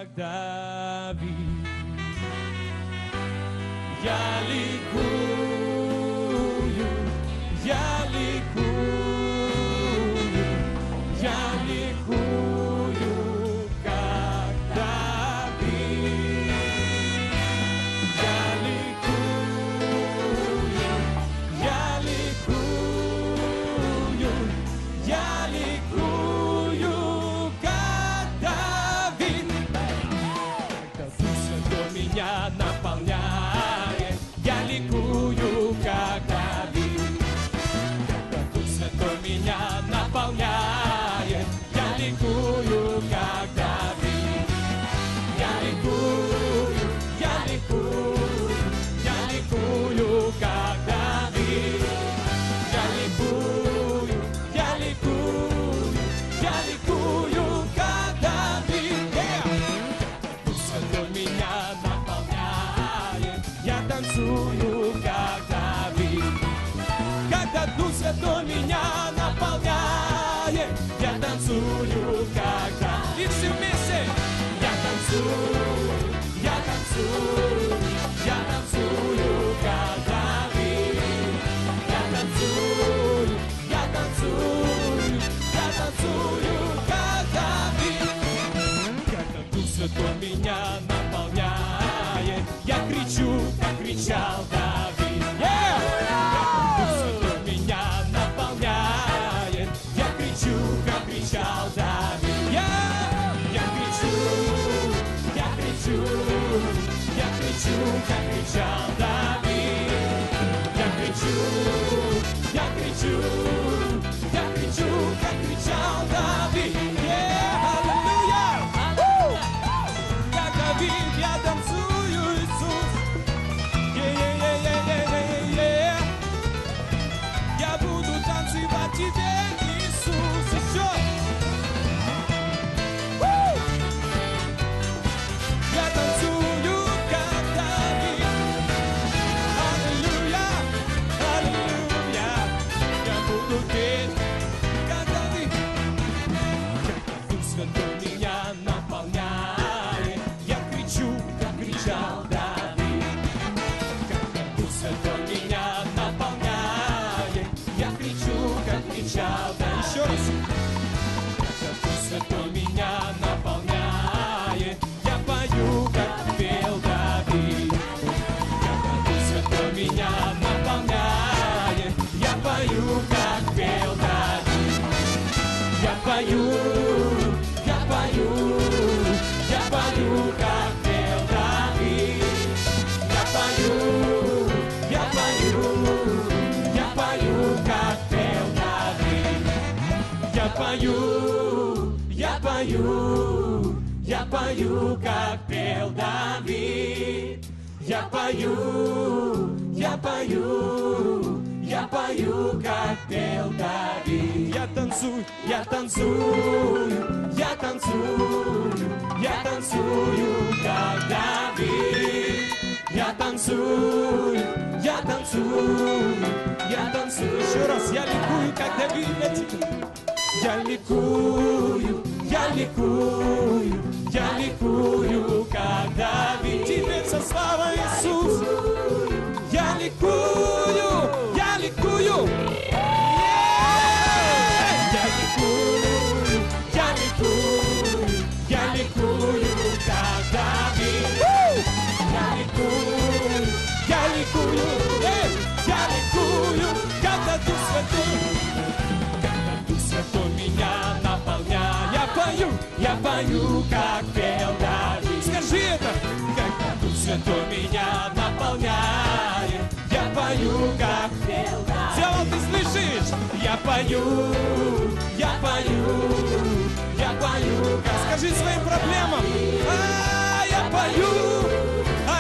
как Давид. Я ликую, я ликую, я ликую, как Давид. Я ликую, я ликую, я ликую, как Давид. Когда Дух Святой меня наполняет, я ликую, как Давид. Когда Дух Святой меня наполняет, я ликую, как Давид. Я ликую, я ликую, я ликую, как Давид. Я ликую, я ликую, я ликую, как Давид. Дух Святой меня наполняет, я танцую, как Давид. Когда Дух Святой меня наполняет, я танцую, как Давид. И все вместе. Я танцую, я танцую, я танцую, как Давид. Я танцую, я танцую, я танцую, как Давид. Когда Дух Святой меня наполняет, я кричу, как кричал Давид. Когда Дух Святой меня наполняет, я кричу, как кричал Давид. Я кричу, я кричу, я кричу, как кричал Давид. Я кричу, я кричу, я кричу, как кричал Давид. Аллилуйя! Как Давид я танцую, Иисус. Я буду танцевать тебе, Иисус. Еще! Я танцую, как Давид. Аллилуйя, аллилуйя. Я буду петь, как Давид. Когда Дух Святой меня наполняет, я кричу, как кричал Давид. Когда Дух Святой меня наполняет, я кричу, как кричал Давид. Еще раз. Когда Дух Святой меня наполняет, я пою, как пел Давид. Когда Дух Святой меня наполняет, я пою, как пел Давид. Я пою, я пою, я пою, как пел Давид. Я пою, я пою, я пою, как пел Давид. Я пою, я пою, я пою, как пел Давид. Я пою, я пою, я пою, как пел Давид. Я танцую, я танцую, я танцую, я танцую, как Давид. Я танцую, я танцую, я танцую. Еще раз, я ликую, как Давид. Я ликую, я ликую, я ликую, как Давид. Теперь со славой Иисус. Я ликую, я ликую. Я ликую, я ликую, я ликую, как Давид. Я ликую, я ликую, я ликую, когда Дух Святой. Когда Дух Святой меня наполняет, я пою, как пел Давид. Скажи это. Когда Дух Святой меня наполняет, я пою, как пел Давид. Все, ты слышишь? Я пою, я пою, я пою, как... Скажи своим проблемам. Я пою,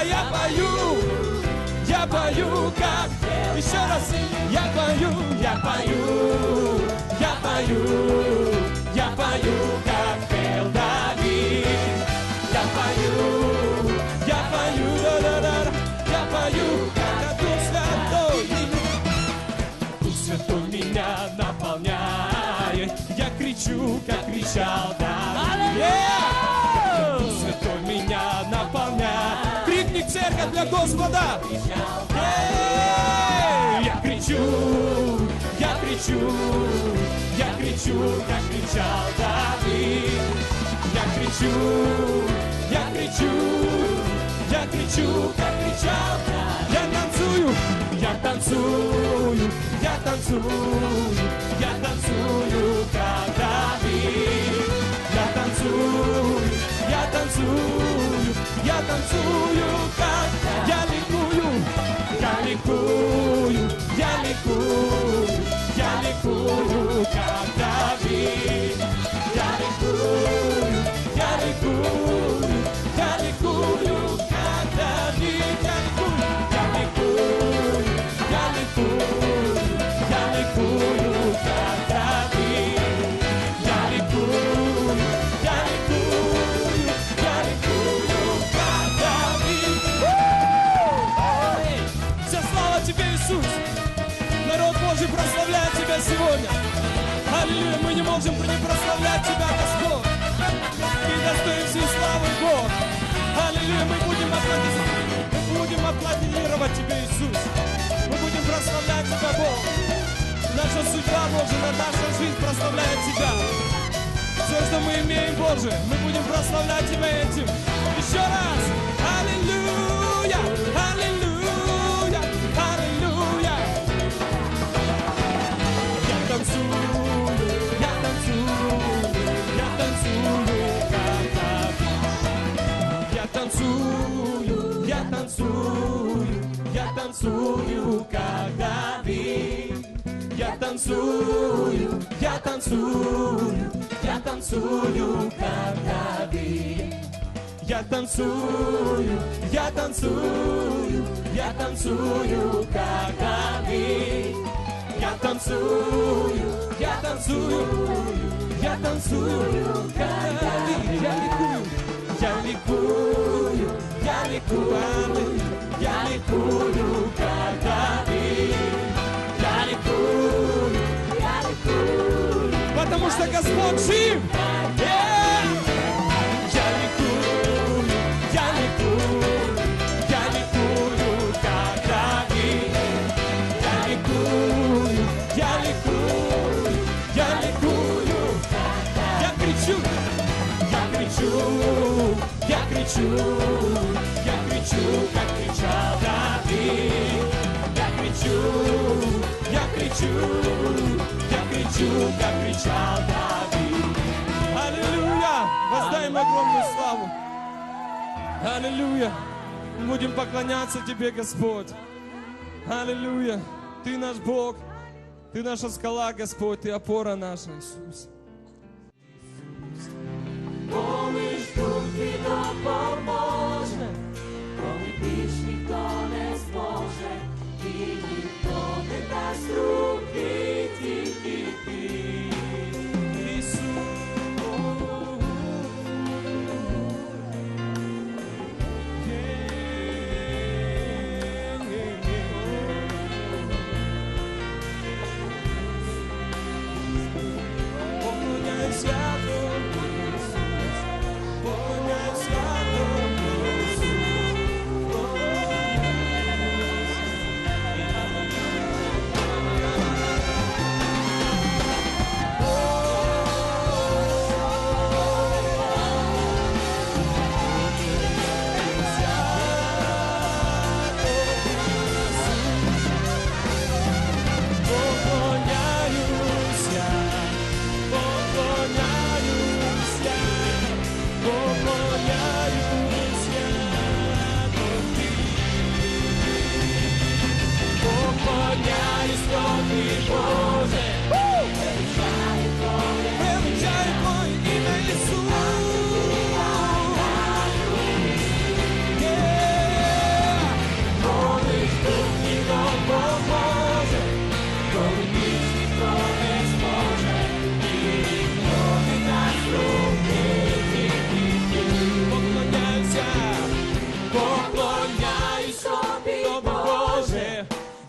я пою, я пою, как... Еще раз. Я пою, я пою, я пою, я пою, как пел Давид. Я пою, да-да-да, я пою, когда Дух Святой. Дух Святой меня наполняет, я кричу, как кричал Давид. Когда Дух Святой только для Господа. Я кричу, я кричу, я кричу, как кричал Давид. Я кричу, я кричу, я кричу, как кричал Давид. Я танцую, я танцую, я танцую, я танцую, как Давид. Я танцую, я танцую, я танцую, как я ликую, я ликую, я ликую, я ликую, как Давид. Я ликую, я ликую, я ликую, как Давид. Я ликую, я ликую, я ликую, как Давид. Я ликую, я ликую, я ликую, как Давид. Вся слава тебе, Иисус! Народ Божий прославляет тебя сегодня. Аллилуйя, мы не можем не прославлять тебя, Господь. Ты достоин всей славы, Бог. Аллилуйя, мы будем аплодировать тебе, Иисус. Мы будем прославлять тебя, Бог. Наша судьба, Боже, наша жизнь прославляет тебя. Все, что мы имеем, Боже, мы будем прославлять тебя этим. Еще раз. Аллилуйя, аллилуйя, аллилуйя. Я танцую, я танцую, я танцую, как Давид. Я танцую, я танцую, я танцую, как Давид. Я танцую, я танцую, я танцую, как Давид. Я танцую, я танцую, я танцую, как Давид. Я танцую, я танцую, я танцую, как Давид. Я ликую, я ликую, я ликую, как Давид. Я ликую, я ликую, потому что Господь жив. Я ликую, я ликую, я ликую, как Давид. Я ликую, я ликую, я ликую. Я кричу, я кричу, я кричу, я кричу, как кричал Давид. Я кричу, я кричу, я кричу, как кричал Давид. Аллилуйя! Воздаем огромную славу. Аллилуйя! Мы будем поклоняться Тебе, Господь. Аллилуйя! Ты наш Бог, Ты наша скала, Господь, Ты опора наша, Иисус. Поміж тут Твій допоможе, коли більш ніхто не зможе, і ніхто не дасть руки, тільки Ти.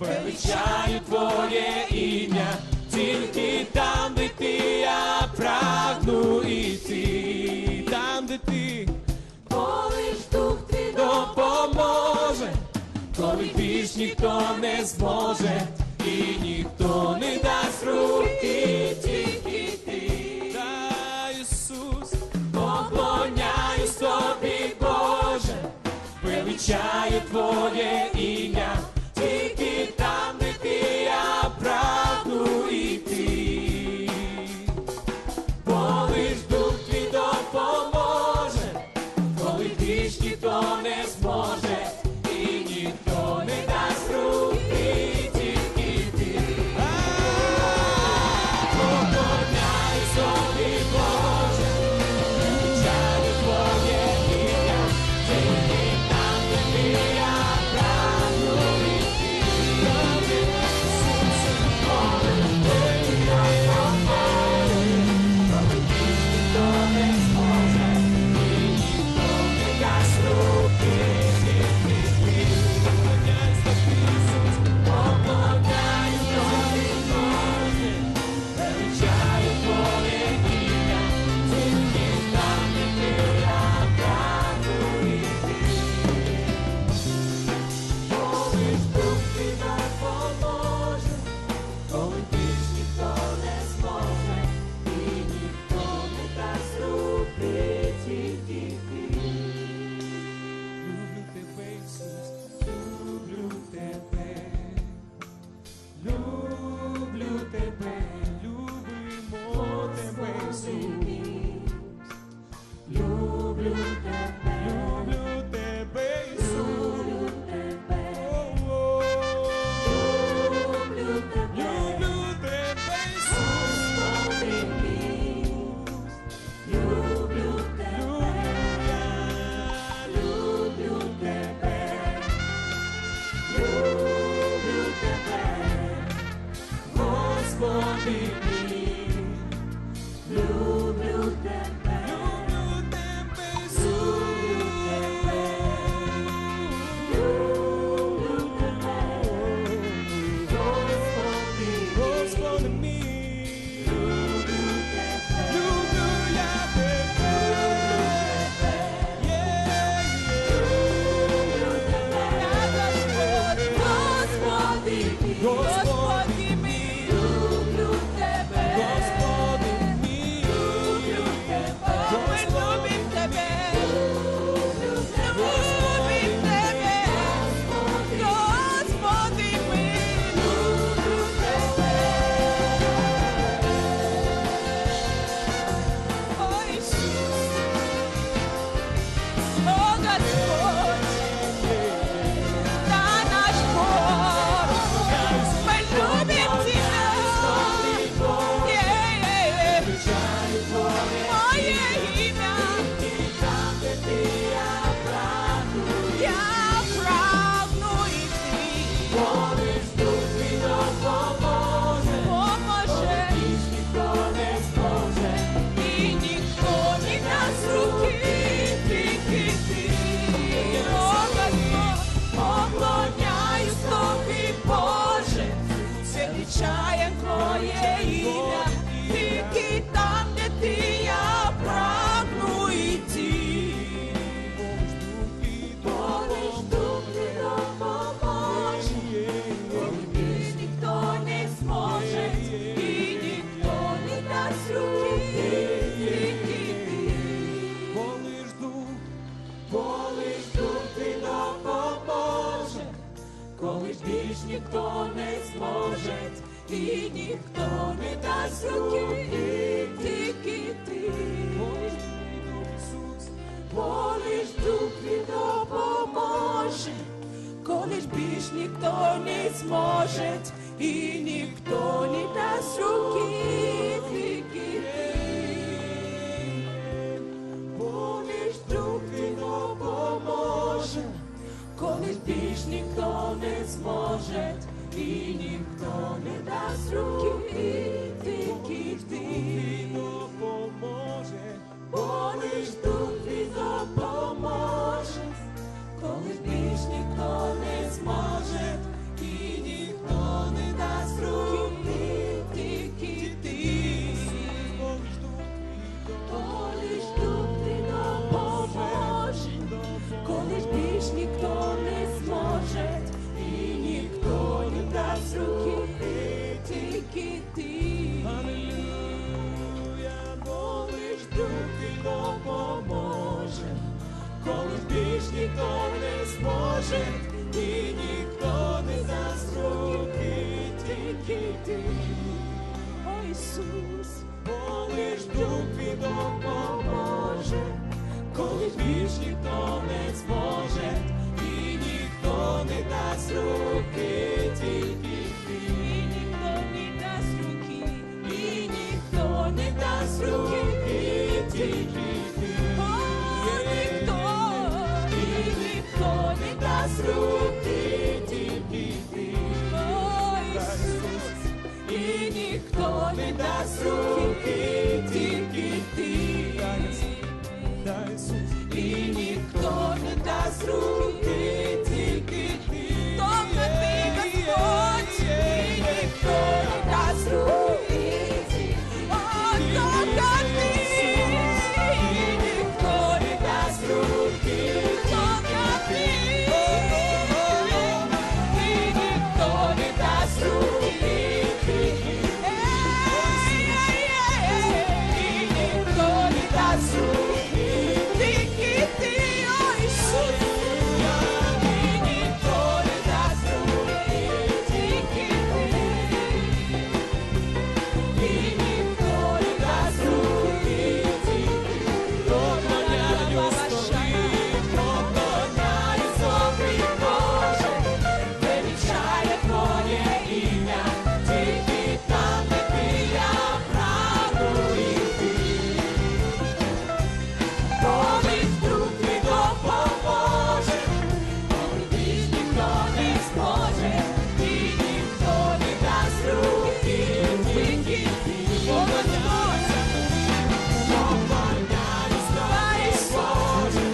Величаю Твоє ім'я, тільки там, де Ти, я прагну іти. Там, де Ти, Коли ж дух Твій допоможе, ніхто не зможе, і ніхто не дасть руки, тільки ти. Та, Ісус, поклоняюсь тобі, Боже, величаю Твоє ім'я, тільки там, де ти, я прагну йти. Бо лиш Дух твій допоможе, коли більш ніхто не зможе, і ніхто не дасть руки, тільки ти. Поклоняюсь тобі, Боже, величаю Твоє ім'я, тільки там, де ти, я прагну йти. Коли ти допоможе, коли більш ніхто не зможе, і ніхто не дасть руки, тільки ти. Поклоняюсь тобі, Боже, величаю Твоє ім'я, тільки там, де ти, я прагну йти. Коли ж Дух твій допоможе, коли більш ніхто не зможе, і ніхто не дасть руки, тільки ти. Люблю тебе, Ісус, люблю тебе. Люблю тебе, любимо тебе, Ісус. Люблю тебе, Ісус. О-о. Люблю тебе, Ісус. Люблю тебе, Господи мій. Люблю тебе, Ісус. Люблю тебе, Господи мій. Люблю тебе, люблю я тебе. Господи мій, люблю тебе, Господи мій, люблю тебе, ми любимо тебе, любимо тебе, Господи мій, люблю тебе. О, Ісус, о, Господь, та наш Бог. Мы любим тебя, мое имя, я прагну идти. Поможе, и никто не даст руки, тільки ти. О, Господь, поклоняюсь тобі, Боже, величає Твоє ім'я, тільки там, де ти, я прагну йти. Бо лиш Дух твій допоможе, коли більш ніхто не зможе, і ніхто не дасть руки, тільки ти. Бо лиш Дух твій допоможе, коли ж більш ніхто не зможе, і ніхто не дасть руки, тільки ти. Бо лиш Дух твій допоможе, коли ж більш ніхто не зможе, і ніхто не дасть руки, тільки ти. Бо лиш Дух твій допоможе, коли ж більш ніхто не зможе, і ніхто не дасть руки, тільки ти. Бо лиш Дух твій допоможе, коли ж більш ніхто не зможе, і ніхто не дасть руки, тільки ти. Бо лиш Дух твій допоможе, коли ж більш ніхто не зможе, і ніхто поможет, и никто не даст руки, тільки ти. О Ісус, Коли ж Дух твій допоможе, коли більш ніхто не зможе, і ніхто не дасть руки, тільки ти. і ніхто не дасть руки, І ніхто не дасть руки, тільки ти. о, ніхто не дасть руки, Тільки ти. о Ісус, і ніхто не дасть руки, тільки ти. Дай Ісус. І ніхто не дасть руки, тільки ти. Тільки ти, Господь, і ніхто не дасть руки. О, тільки ти, і ніхто не дасть руки. Тільки ти, і ніхто не дасть руки. І ніхто не дасть руки. Тільки ти, о Ісус, і ніхто не дасть руки, тільки ти, і ніхто не дасть руки, тільки ти. Поклоняю тобі, поклоняю тобі, Боже, величає Твоє ім'я, тільки там, де ти, я прагну йти. Коли Дух твій допоможе, коли більш ніхто не зможе, і ніхто не дасть руки, тільки ти. Поклоняюся тобі, поклоняюсь тобі, Боже,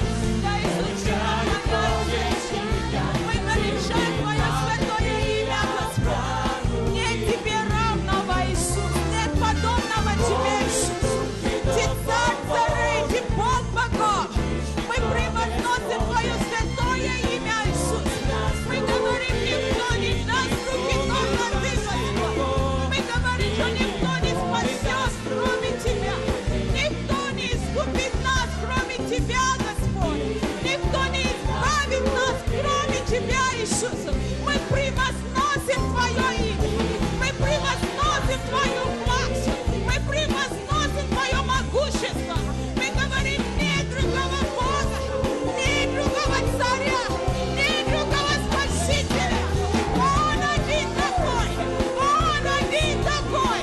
Дай звучать Твоє ім'я. Ми величаємо Твоє святое ім'я, Господь. Нет Тебе равного, Иисус, нет подобного Тебе, Иисус. Ты царь царей, Ты Бог богов. Мы превозносим Твое святое имя, Иисус. Мы говорим, никто не даст руки, только Ты, Господь. Мы говорим, что никто не спасет, кроме Тебя. Никто не искупит нас, кроме Тебя, Господь. Никто не избавит нас, кроме Тебя, Иисус. Мы превозносим Твое имя. Мы превозносим Твою власть. Мы превозносим Твое могущество. Мы говорим, нет другого Бога, нет другого царя, нет другого Спасителя. Он один такой, Он один такой,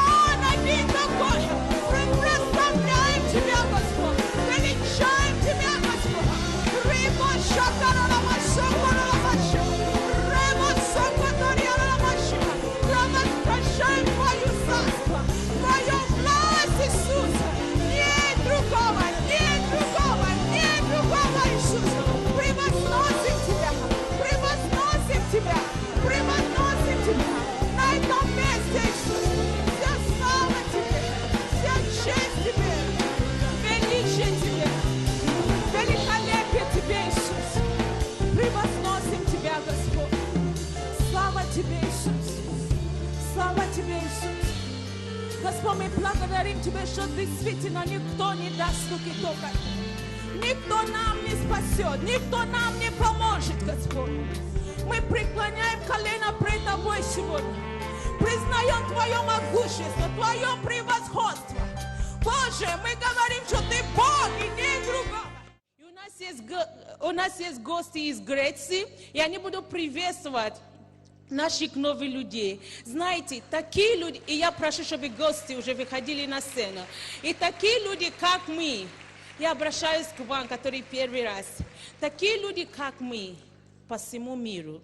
Он один такой. Мы прославляем Тебя, Господь, величаем Тебя, Господь. Рыбу шакаралама, шакаралама, рыбу шакаралама, провозглашаем Твою царство, Твою власть, Иисус. Нет другого, нет другого, нет другого, Иисус. Превозносим Тебя, превозносим Тебя, превозносим Тебя. На этом месте, Иисус, вся слава Тебе, вся честь Тебе, величие Тебе, великолепие Тебе, Иисус. Превозносим Тебя, Господь. Слава Тебе, Иисус. Слава Тебе, Иисус. Господь, мы благодарим Тебя, что действительно никто не даст руки только. Никто нам не спасет, никто нам не поможет, Господь. Мы преклоняем колено пред Тобой сегодня. Признаем Твое могущество, Твое превосходство. Боже, мы говорим, что Ты Бог и нет другого. И у нас есть гости из Греции, и они будут приветствовать наших новых людей. Знаете, такие люди, и я прошу, чтобы гости уже выходили на сцену, и такие люди, как мы, я обращаюсь к вам, которые первый раз, такие люди, как мы, по всему миру,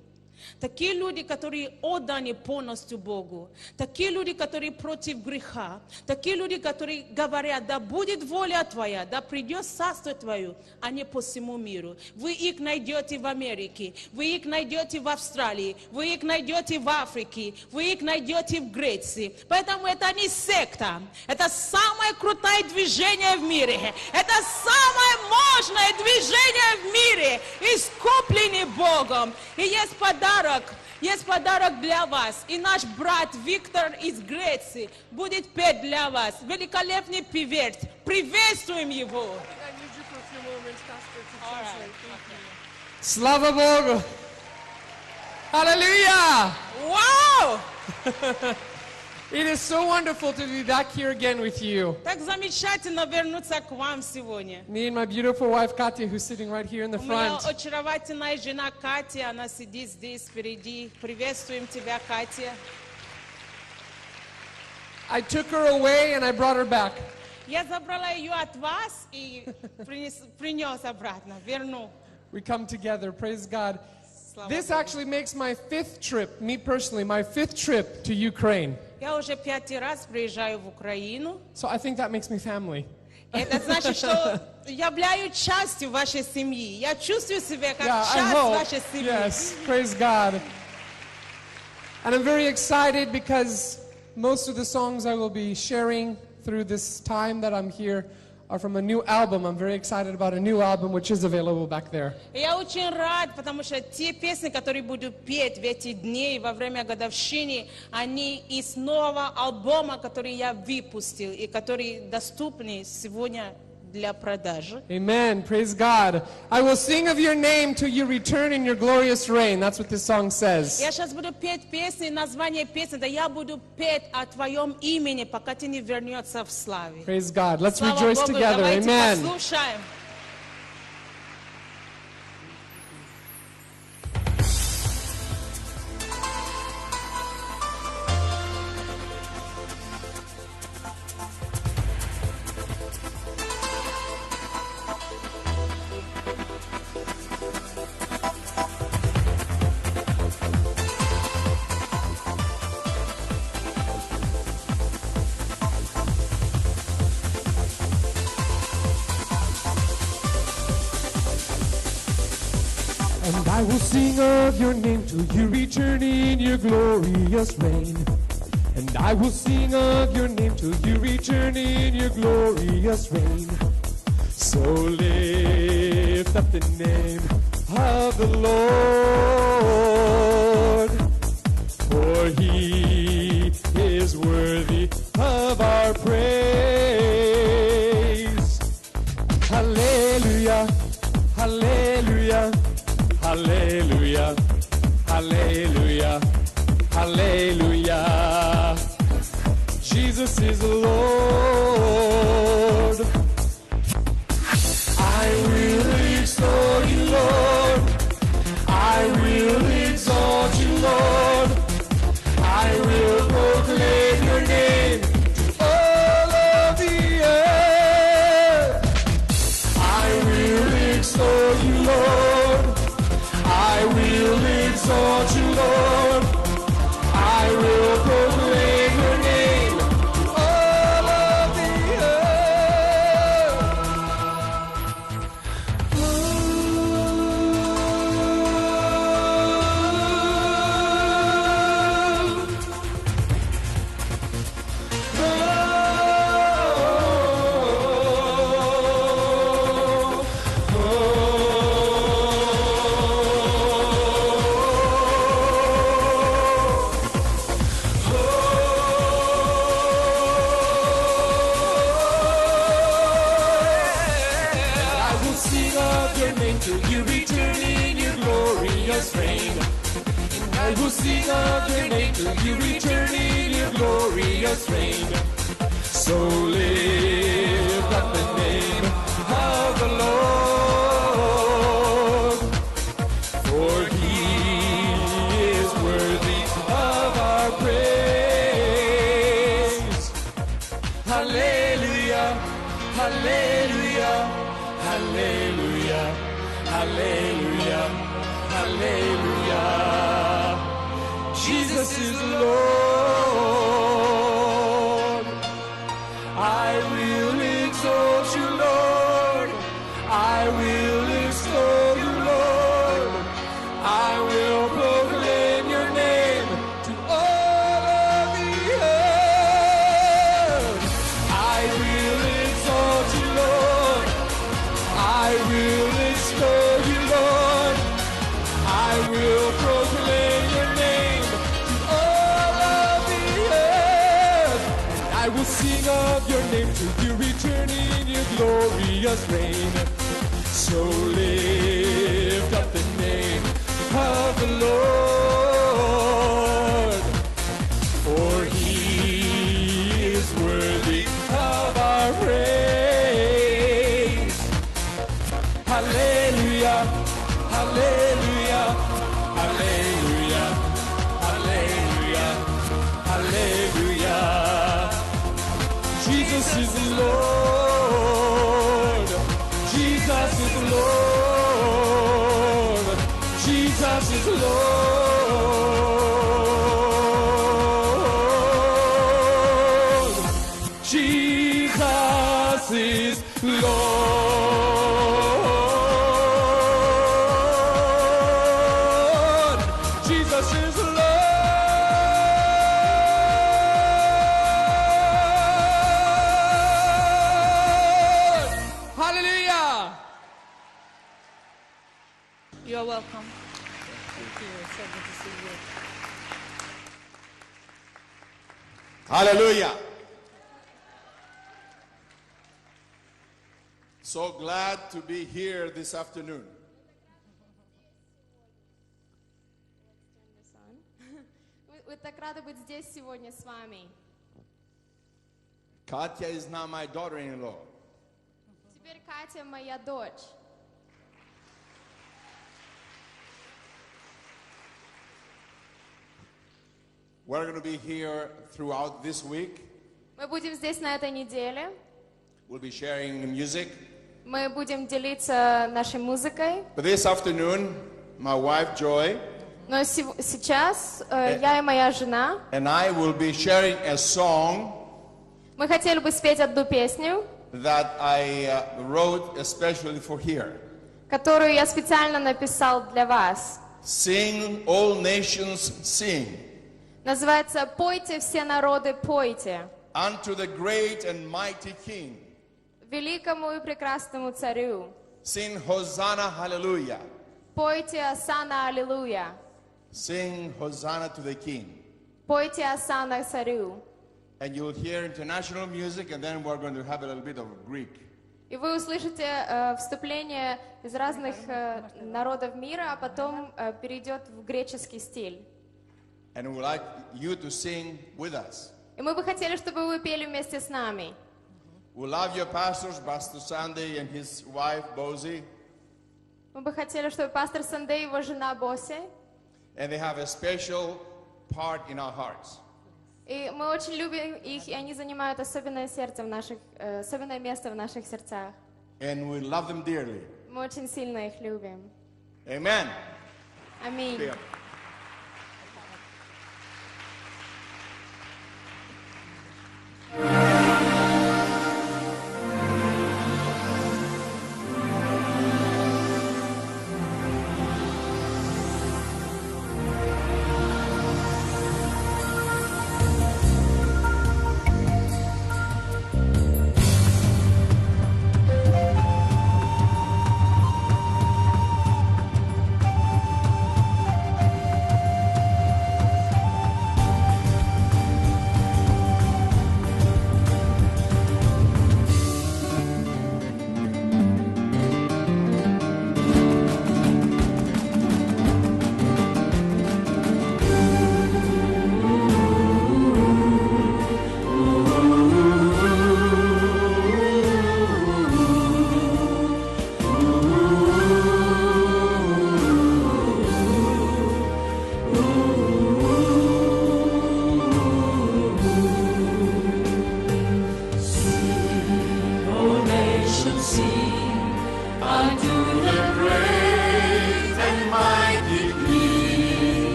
такие люди, которые отданы полностью Богу, такие люди, которые против греха, такие люди, которые говорят, да будет воля Твоя, да придет царство Твое, а не по всему миру. Вы их найдете в Америке, вы их найдете в Австралии, вы их найдете в Африке, вы их найдете в Греции. Поэтому это не секта, это самое крутое движение в мире, это самое мощное движение в мире, искупленный Богом. И есть подарок для вас. И наш брат Виктор из Греции будет петь для вас. Великолепный певец. Приветствуем его. I need you for a few moments, Pastor, to translate. Thank you. Slava Bogu! Hallelujah! Вау! It is so wonderful to be back here again with you. Так замечательно вернуться к вам сегодня. Me and my beautiful wife Katya, who's sitting right here in the У меня front. очаровательная жена Катя, она сидит здесь впереди. Приветствуем тебя, Катя. I took her away and I brought her back. Я забрала ее от вас и принес обратно, верну. We come together, praise God. Слава This Богу. actually makes my 5th trip, me personally, my 5th trip to Ukraine. Я уже 5-й раз приезжаю в Украину. So I think that makes me family. Это значит, что являюсь частью вашей семьи. Я чувствую себя как Yeah, I часть hope. вашей семьи. Yes, praise God. And I'm very excited because most of the songs I will be sharing through this time that I'm here are from a new album. I'm very excited about a new album which is available back there. Я очень рад, потому что те песни, которые буду петь в эти дни во время годовщины, они из нового альбома, который я выпустил и который доступны сегодня для продажи. Amen. Praise God. I will sing of your name till you return in your glorious reign. That's what this song says. Я сейчас буду петь песни, название песни, да я буду петь о твоем имени, пока ты не вернется в славе. Praise God. Let's Слава rejoice Богу, together. давайте Amen. послушаем. And I will sing of your name till you return in your glorious reign. And I will sing of your name till you return in your glorious reign. So lift up the name of the Lord, for he is worthy of our praise. Hallelujah, hallelujah. Hallelujah, hallelujah, hallelujah. Jesus is the Lord. I will extol you, Lord. I will exalt you, Lord. I will proclaim your name to all of the earth. I will extol you, Lord. I will exalt you, Lord. I will proclaim your name to all of the till you return in your glorious reign. And I will sing of your name till you return in your glorious reign. So lift up the name of the Lord, for he is worthy of our praise. Hallelujah, hallelujah, hallelujah, hallelujah, hallelujah. Jesus is the Lord. I will exalt you, Lord. I will extol you, Lord. I will proclaim your name to all of the earth. I will exalt you, Lord. I will extol you, Lord. I will proclaim your name to all of the earth. And I will sing of your name till you return in your glorious reign. So lift up the of the Lord, for he is worthy of our praise. Hallelujah, hallelujah, hallelujah, hallelujah, hallelujah. Jesus is the Lord. Jesus is the Lord. Jesus is the Lord. Jesus is Lord. Jesus is the Lord. Hallelujah. You are welcome. Thank you. So good to see you. Hallelujah. So glad to be here this afternoon. Вы так рады быть здесь сегодня с вами. Katya is now my daughter-in-law. Теперь Катя моя дочь. We're going to be here throughout this week. Мы будем здесь на этой неделе. We'll be sharing the music. Мы будем делиться нашей музыкой. But this afternoon, my wife Joy Но сейчас я и моя жена, and I will be sharing a song мы хотели бы спеть одну песню, that I wrote especially for here. которую я специально написал для вас. Sing, all nations sing, Называется «Пойте, все народы, пойте, unto the great and mighty King. великому и прекрасному царю. Sing Hosanna, hallelujah. Пойте Осанна, аллилуйя. Sing Hosanna to the King. Пойте Осанна царю». And you'll hear international music, and then we're going to have a little bit of Greek. И вы услышите вступление из разных народов мира, а потом перейдет в греческий стиль. And we'd like you to sing with us. И мы бы хотели, чтобы вы пели вместе с нами. We love your pastors, Pastor Sunday and his wife, Bosie, Мы бы хотели, чтобы пастор Санде и его жена Боси, and they have a special part in our hearts. и мы очень любим их, и они занимают особенное особенное место в наших сердцах. And we love them dearly. Мы очень сильно их любим. Amen. Аминь. Yeah.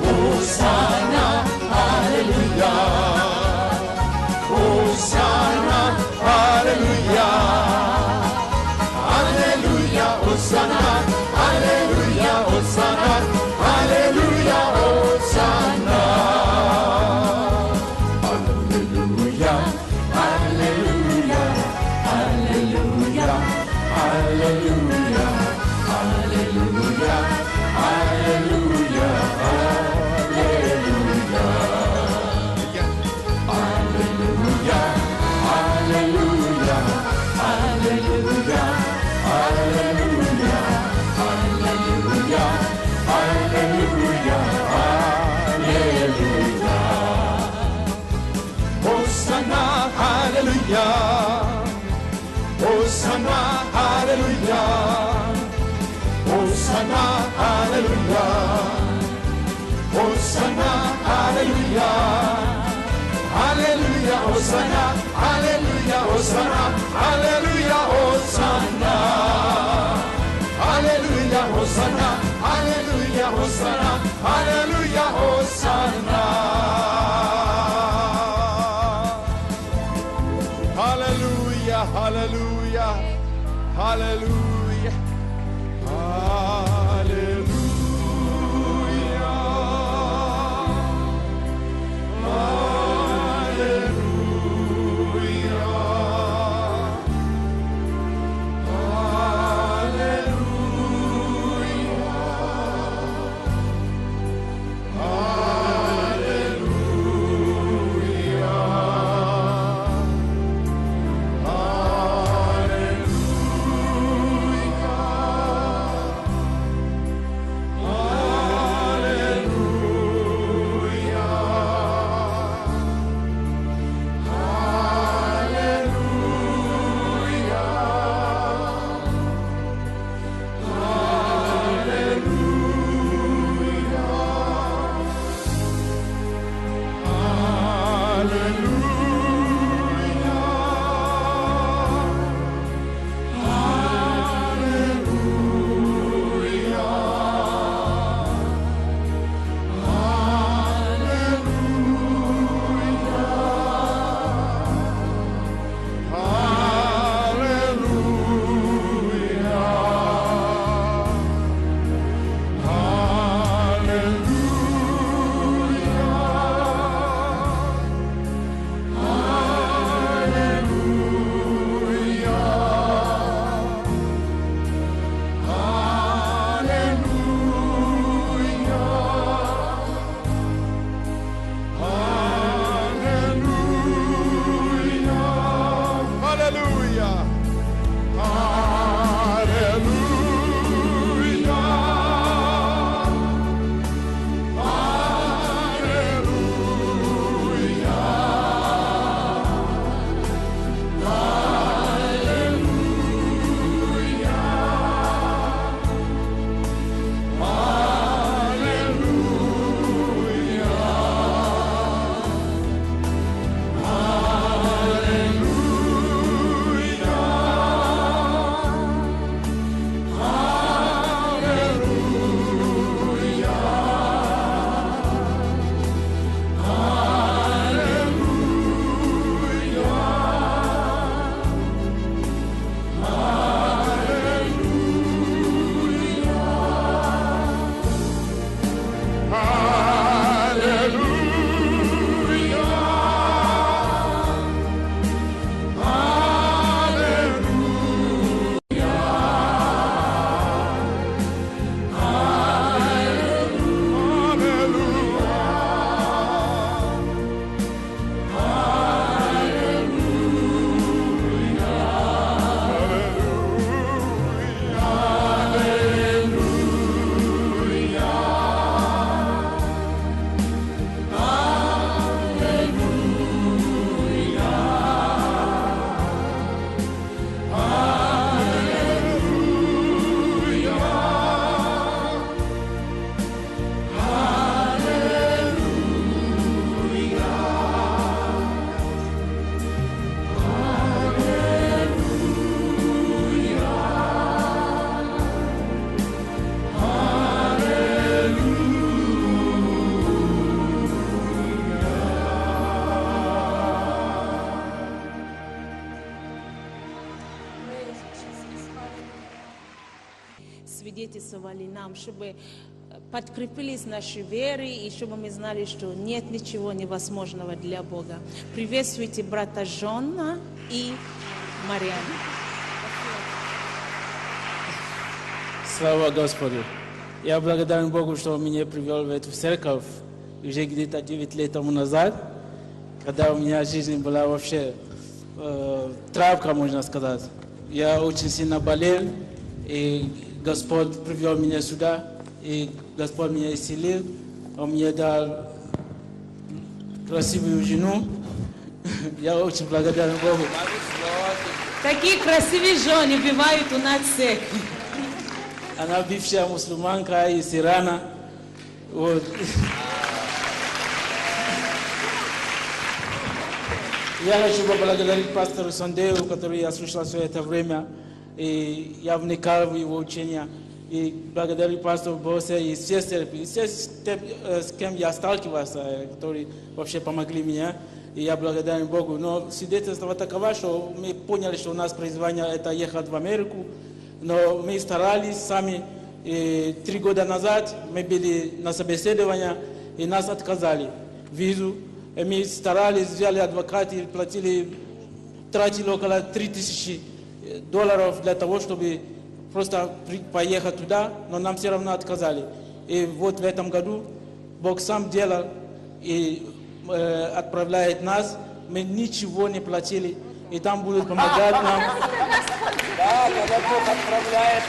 Hosanna, hallelujah. Hosanna, hallelujah. Hallelujah, Hosanna, hallelujah, Hosanna, hallelujah, Hosanna. Hallelujah, hallelujah, hallelujah, hallelujah, hallelujah, hallelujah, hallelujah, hallelujah, hallelujah, hallelujah, hallelujah, hallelujah, hallelujah. Hosanna, hallelujah. Hosanna, hallelujah. Hosanna, hallelujah. Hosanna, hallelujah. Hallelujah, Hosanna, hallelujah, Hosanna, hallelujah, Hosanna. Hallelujah, Hosanna, hallelujah, Hosanna, hallelujah, Hosanna. Hallelujah, hallelujah, hallelujah, hallelujah. свидетельствовали нам, чтобы подкрепились наши веры и чтобы мы знали, что нет ничего невозможного для Бога. Приветствуйте брата Джона и Мариану. Слава Господу! Я благодарен Богу, что он меня привел в эту церковь уже где-то 9 лет тому назад, когда у меня жизнь была вообще травка, можно сказать. Я очень сильно болел, и Господь привел меня сюда, и Господь меня исцелил. Он мне дал красивую жену. Я очень благодарен Богу. Такие красивые жены бывают у нас в церкви. Она бывшая мусульманка из Ирана. Вот. Я хочу поблагодарить пастора Сандею, который я слушал все это время, и я вникал в его учения. И благодарю пастора Босса и все церкви, все, с кем я сталкивался, которые вообще помогли мне. И я благодарен Богу. Но свидетельство таково, что мы поняли, что у нас призвание это ехать в Америку. Но мы старались сами. И 3 года назад мы были на собеседовании, и нас отказали визу. И мы старались, взяли адвоката и тратили около $3000 для того, чтобы просто поехать туда, но нам все равно отказали. И вот в этом году Бог сам делал и отправляет нас. Мы ничего не платили, и там будут помогать нам. Да, когда Бог отправляет.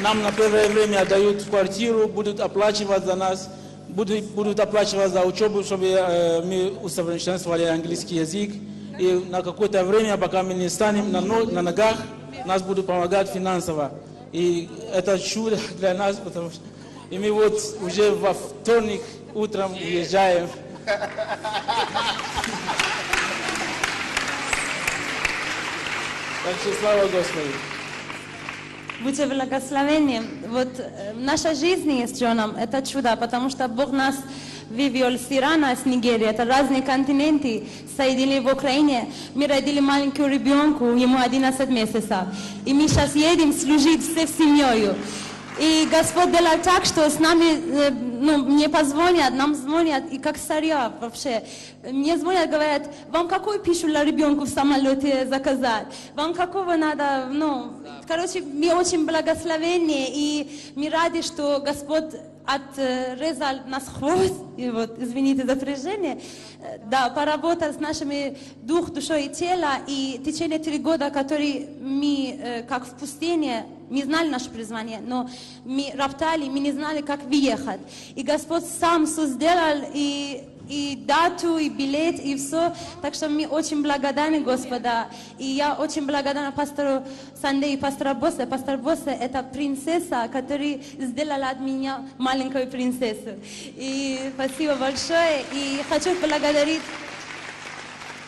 Нам на первое время дают квартиру, будут оплачивать за нас, будут оплачивать за учебу, чтобы мы усовершенствовали английский язык. И на какое-то время, пока мы не станем на ногах, нас будут помогать финансово. И это чудо для нас, потому что и мы вот уже во вторник утром уезжаем. Так что слава Господу. Будьте благословенны. Вот наша жизнь с Джоном – это чудо, потому что Бог нас вывел с Ирана, с Нигерии. Это разные континенты, соединили в Украине. Мы родили маленькую ребенку, ему 11 месяцев. И мы сейчас едем служить всей семьей. И Господь делал так, что с нами, мне позвонят, нам звонят, и как царя вообще. Мне звонят, говорят, вам какую пищу для ребенка в самолете заказать? Вам какого надо, короче, мы очень благословенны, и мы рады, что Господь отрезал нас хвост, и вот, извините за выражение, да, поработал с нашими душой и телом, и в течение 3 года, которые мы, как в пустыне, мы знали наше призвание, но мы роптали, мы не знали, как въехать. И Господь сам все сделал, и дату, и билет, и все. Так что мы очень благодарны Господа. И я очень благодарна пастору Санде и пастору Боссе. Пастор Боссе – это принцесса, которая сделала от меня маленькую принцессу. И спасибо большое. И хочу поблагодарить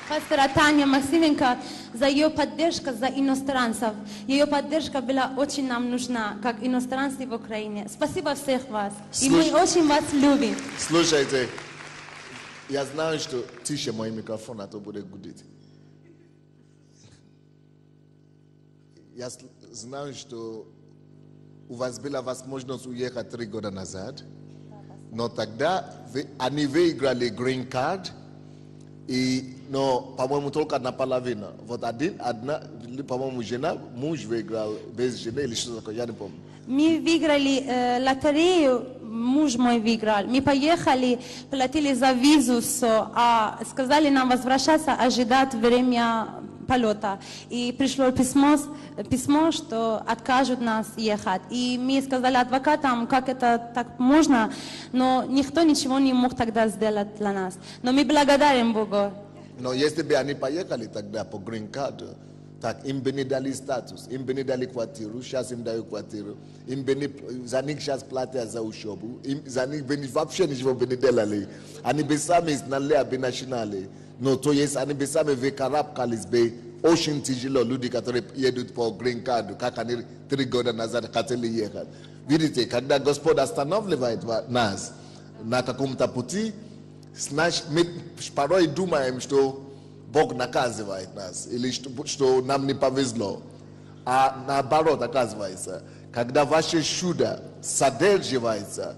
пастора Таню Максименко за ее поддержку, за иностранцев. Ее поддержка была очень нам нужна, как иностранцы в Украине. Спасибо всех вас. И мы очень вас любим. Слушайте, я знаю, что тише мой микрофон, а то будет гудеть. Я знаю, что у вас была возможность уехать 3 года назад, но тогда они выиграли green card, но, по-моему, только одна половина. Вот одна, по-моему, жена, муж выиграл без жены или что такое, я не помню. Мы выиграли лотерею, муж мой выиграл. Мы поехали, платили за визу все, а сказали нам возвращаться, ожидать время полета. И пришло письмо, что откажут нас ехать. И мы сказали адвокатам, как это так можно, но никто ничего не мог тогда сделать для нас. Но мы благодарим Богу. Но если бы они поехали тогда по green card, так им бы не дали статус, им бы не дали квартиру, сейчас им дают квартиру, им бы не, за них сейчас платят за учебу, за них бы вообще ничего бы не делали. Они бы сами знали, бы начинали. Но то есть они бы сами выкарабкались бы очень тяжело, люди, которые едут по green card, как они 3 года назад хотели ехать. Видите, когда Господь останавливает нас на каком-то пути, мы порой думаем, что Бог наказывает нас, или что нам не повезло. наоборот, оказывается, когда ваши чудо содерживается,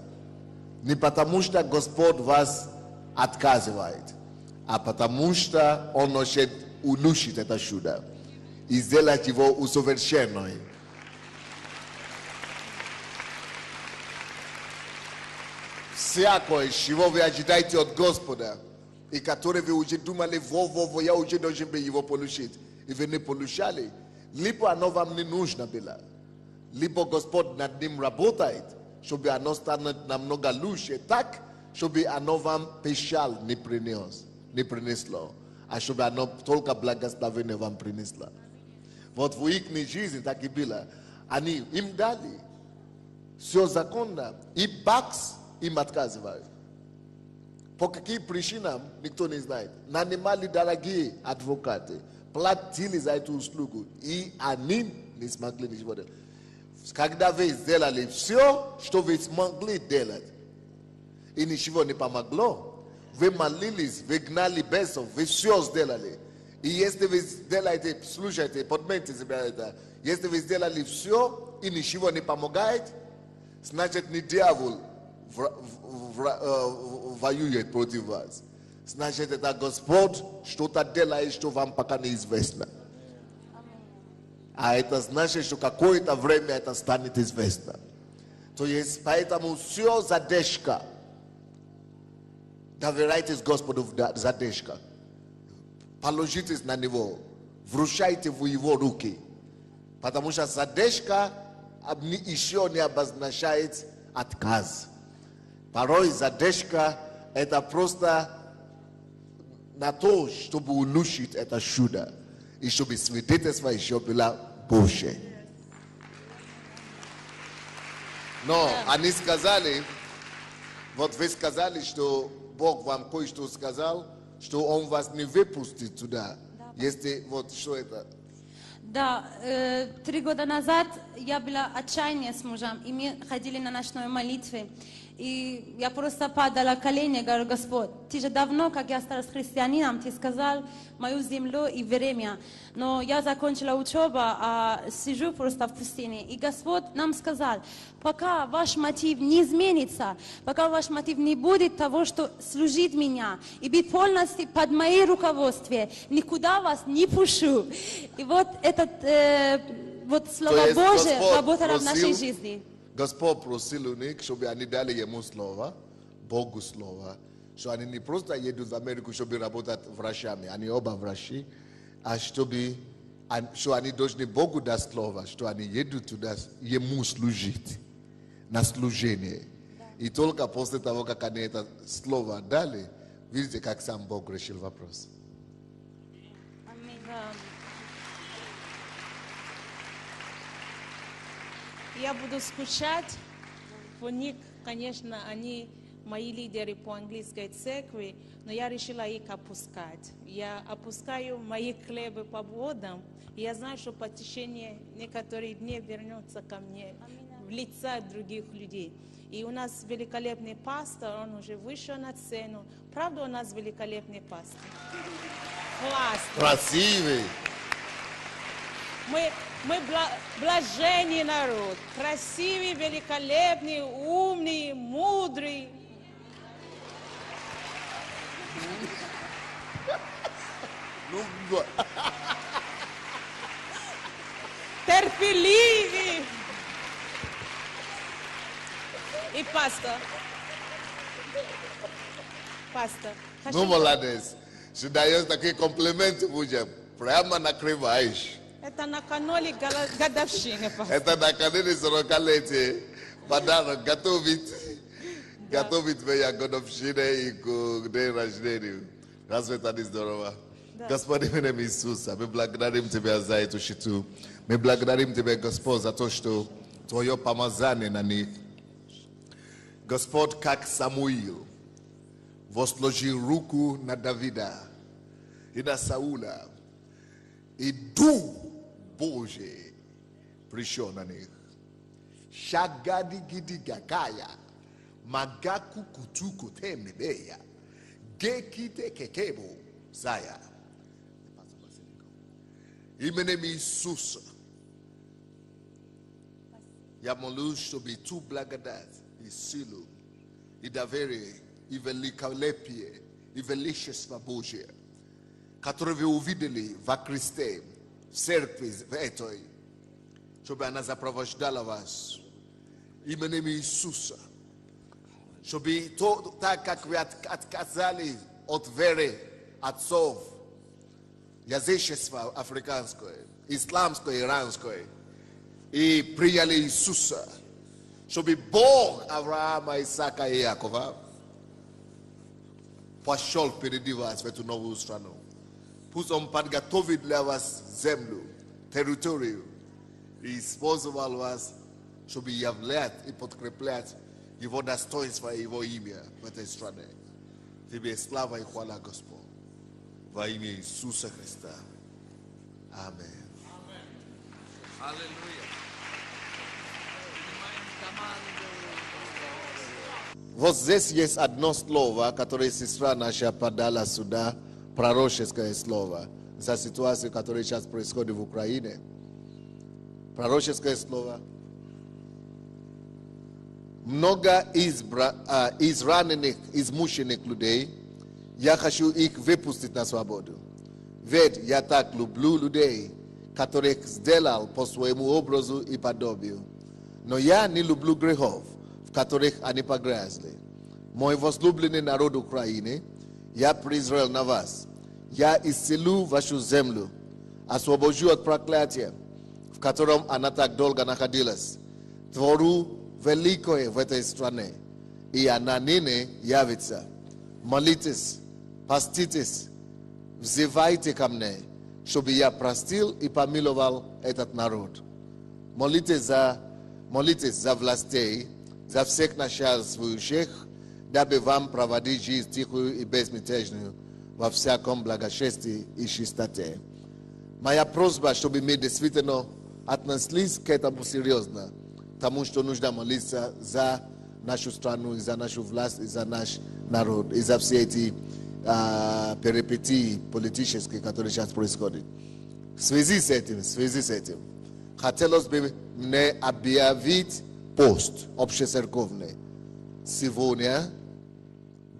не потому что Господь вас отказывает, а потому что Он хочет улучшить это чудо и сделать его усовершенным. Всякое, чего вы ожидаете от Господа, и которое вы уже думали, я уже должен бы его получить, и вы не получали, либо оно вам не нужно было, либо Господь над ним работает, чтобы оно станет намного лучше, так, чтобы оно вам печаль не принесло, а чтобы оно только благословение вам принесло. Вот в их жизни так и было. Они им дали все законно, и бакс им отказывают. По каким причинам, никто не знает. Нанимали дорогие адвокаты, платили за эту услугу, и они не смогли ничего делать. Когда вы сделали все, что вы смогли делать, и ничего не помогло, вы молились, вы гнали бесов, вы все сделали. И если вы сделаете, слушайте, подметьте себе это, если вы сделали все, и ничего не помогает, значит не дьявол воюет против вас. Значит, это Господь что-то делает, что вам пока неизвестно. А это значит, что какое-то время это станет известно. То есть, поэтому все задержка. Доверяйтесь Господу в задержках. Положитесь на Него. Вручайте в Его руки. Потому что задержка еще не обозначает отказ. Порой задержка это просто на то, чтобы улучшить это чудо. И чтобы свидетельство еще было больше. Но они сказали, вот вы сказали, что Бог вам кое-что сказал, что Он вас не выпустит туда. Если, вот что это? Да, 3 года назад я была отчаяние с мужем, и мы ходили на ночной молитве. И я просто падала колени, говорю: Господь, ты же давно, как я стала христианином, ты сказал мою землю и время. Но я закончила учебу, а сижу просто в пустыне. И Господь нам сказал: пока ваш мотив не изменится, пока ваш мотив не будет того, что служить меня и быть полностью под моим руководством, никуда вас не пущу. И вот этот вот Слово Божие работало в нашей жизни. Господь просил у них, чтобы они дали ему слово, Богу слово, что они не просто едут в Америку, чтобы работать врачами, они оба врачи, а чтобы, что они должны Богу дать слово, что они едут туда ему служить, на служение. И только после того, как они это слово дали, видите, как сам Бог решил вопрос. Я буду скучать по них, конечно, они мои лидеры по английской церкви, но я решила их опускать. Я опускаю мои хлебы по водам, и я знаю, что по течение некоторых дней вернется ко мне в лица других людей. И у нас великолепный пастор, он уже вышел на сцену. Правда, у нас великолепный пастор? Классно. Красивый. Мы блаженный народ, красивый, великолепный, умный, мудрый. Терпеливый. И пастор. Ну, молодец. Что даешь такие комплименты будем. Прямо накрываешь. Это на канале годовщины, пастор. Это на канале 40-летия. Подарок готовить моя годовщина и к день рождения. Разве это не здорово? Господи, в имя Иисуса, мы благодарим Тебя за эту щиту. Мы благодарим Тебя, Господь, за то, что Твое помазание на них. Господь, как Самуил, возложил руку на Давида и на Саула, и Дух Божий пришел на них. Шагади гиди гакая, magaku kutuku temebeya, gekite kekebo zaya. Именем Иисуса Я молюсь, чтобы и ту благодать, и силу, и доверие, и великолепие, и величество Божие, которое вы увидели во Христе, в церкви в этой, чтобы она сопровождала вас именем Иисуса. Чтобы то, так как вы отказались от веры отцов, язычества африканское, исламское, иранское, и приняли Иисуса, чтобы Бог Авраама, Исаака и Якова пошел впереди вас в эту новую страну. Пусть Он подготовит для вас землю, территорию, и использовал вас, чтобы являть и подкреплять Его достоинство и Его имя в этой стране. Тебе слава и хвала, Господь. Во имя Иисуса Христа. Аминь. Аллилуйя. Вот здесь есть одно слово, которое сестра наша подала сюда, пророческое слово, за ситуацию, которая сейчас происходит в Украине. Пророческое слово. Много израненных, измученных людей, я хочу их выпустить на свободу. Ведь я так люблю людей, которых сделал по своему образу и подобию. Но я не люблю грехов, в которых они погрязли. Мой возлюбленный народ Украины, я призрел на вас. Я исцелю вашу землю, освобожу от проклятия, в котором она так долго находилась. Твору великое в этой стране, и она ныне явится. Молитесь, поститесь, взывайте ко мне, чтобы я простил и помиловал этот народ. Молитесь за властей, за всех начальствующих, дабы вам проводить жизнь тихую и безмятежную во всяком благочестии и чистоте. Моя просьба, чтобы мы действительно относились к этому серьезно, тому, что нужно молиться за нашу страну, и за нашу власть, и за наш народ, и за все эти перипетии политические, которые сейчас происходят. В связи с этим, хотелось бы мне объявить пост общецерковный сегодня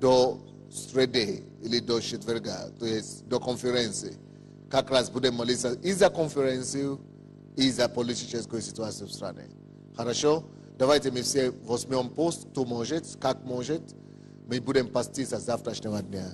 до среды или до четверга, то есть до конференции. Как раз будем молиться и за конференцию, и за политическую ситуацию в стране. Хорошо? Давайте мы все возьмем пост, кто может, как может. Мы будем поститься с завтрашнего дня.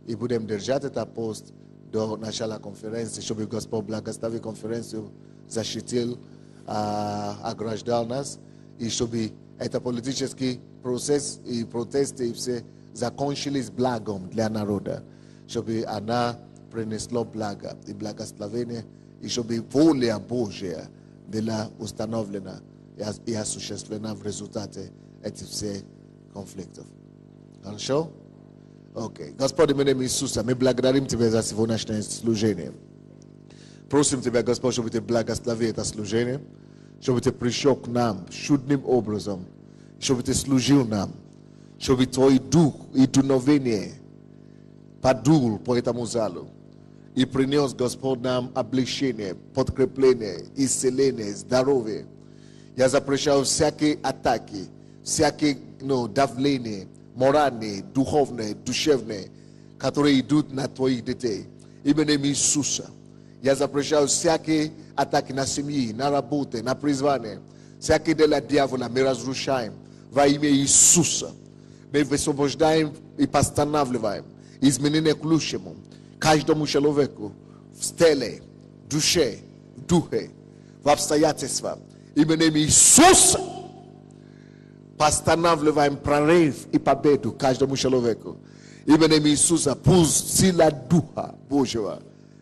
И будем держать этот пост до начала конференции, чтобы Господь благословил конференцию, защитил, ограждал нас. И чтобы этот политический процесс и протесты и все закончились благом для народа. Чтобы она принесла благо и благословение. И чтобы воля Божья была установлена и осуществлена в результате этих всех конфликтов. Хорошо? Окей. Господь, именем Иисуса, мы благодарим Тебя за сегодняшнее служение. Просим Тебя, Господь, чтобы Ты благословил это служение, чтобы Ты пришел к нам чудным образом, чтобы Ты служил нам, чтобы Твой Дух и дуновение подул по этому залу и принес, Господь, нам облегчение, подкрепление, исцеление, здоровье. Я запрещаю всякие атаки, всякие давления, моральные, духовные, душевные, которые идут на Твоих детей. Именем Иисуса. Я запрещаю всякие атаки на семьи, на работе, на призвание. Всякие дела дьявола мы разрушаем во имя Иисуса. Мы высвобождаем и постанавливаем изменения к лучшему каждому человеку в теле, душе, в духе, в обстоятельствах. Именем Иисуса постанавливаем прорыв и победу каждому человеку. Именем Иисуса пусть сила Духа Божьего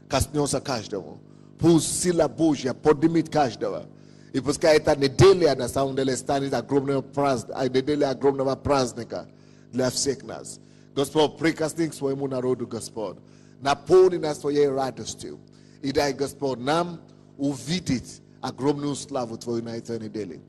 коснется каждому. Пусть сила Божья поднимет каждого. И пускай эта неделя на самом деле станет огромного праздника для всех нас. Господь, прикосни к своему народу, Господь. Наполни нас Твоей радостью. И дай, Господь, нам увидеть огромную славу Твою на этой неделе.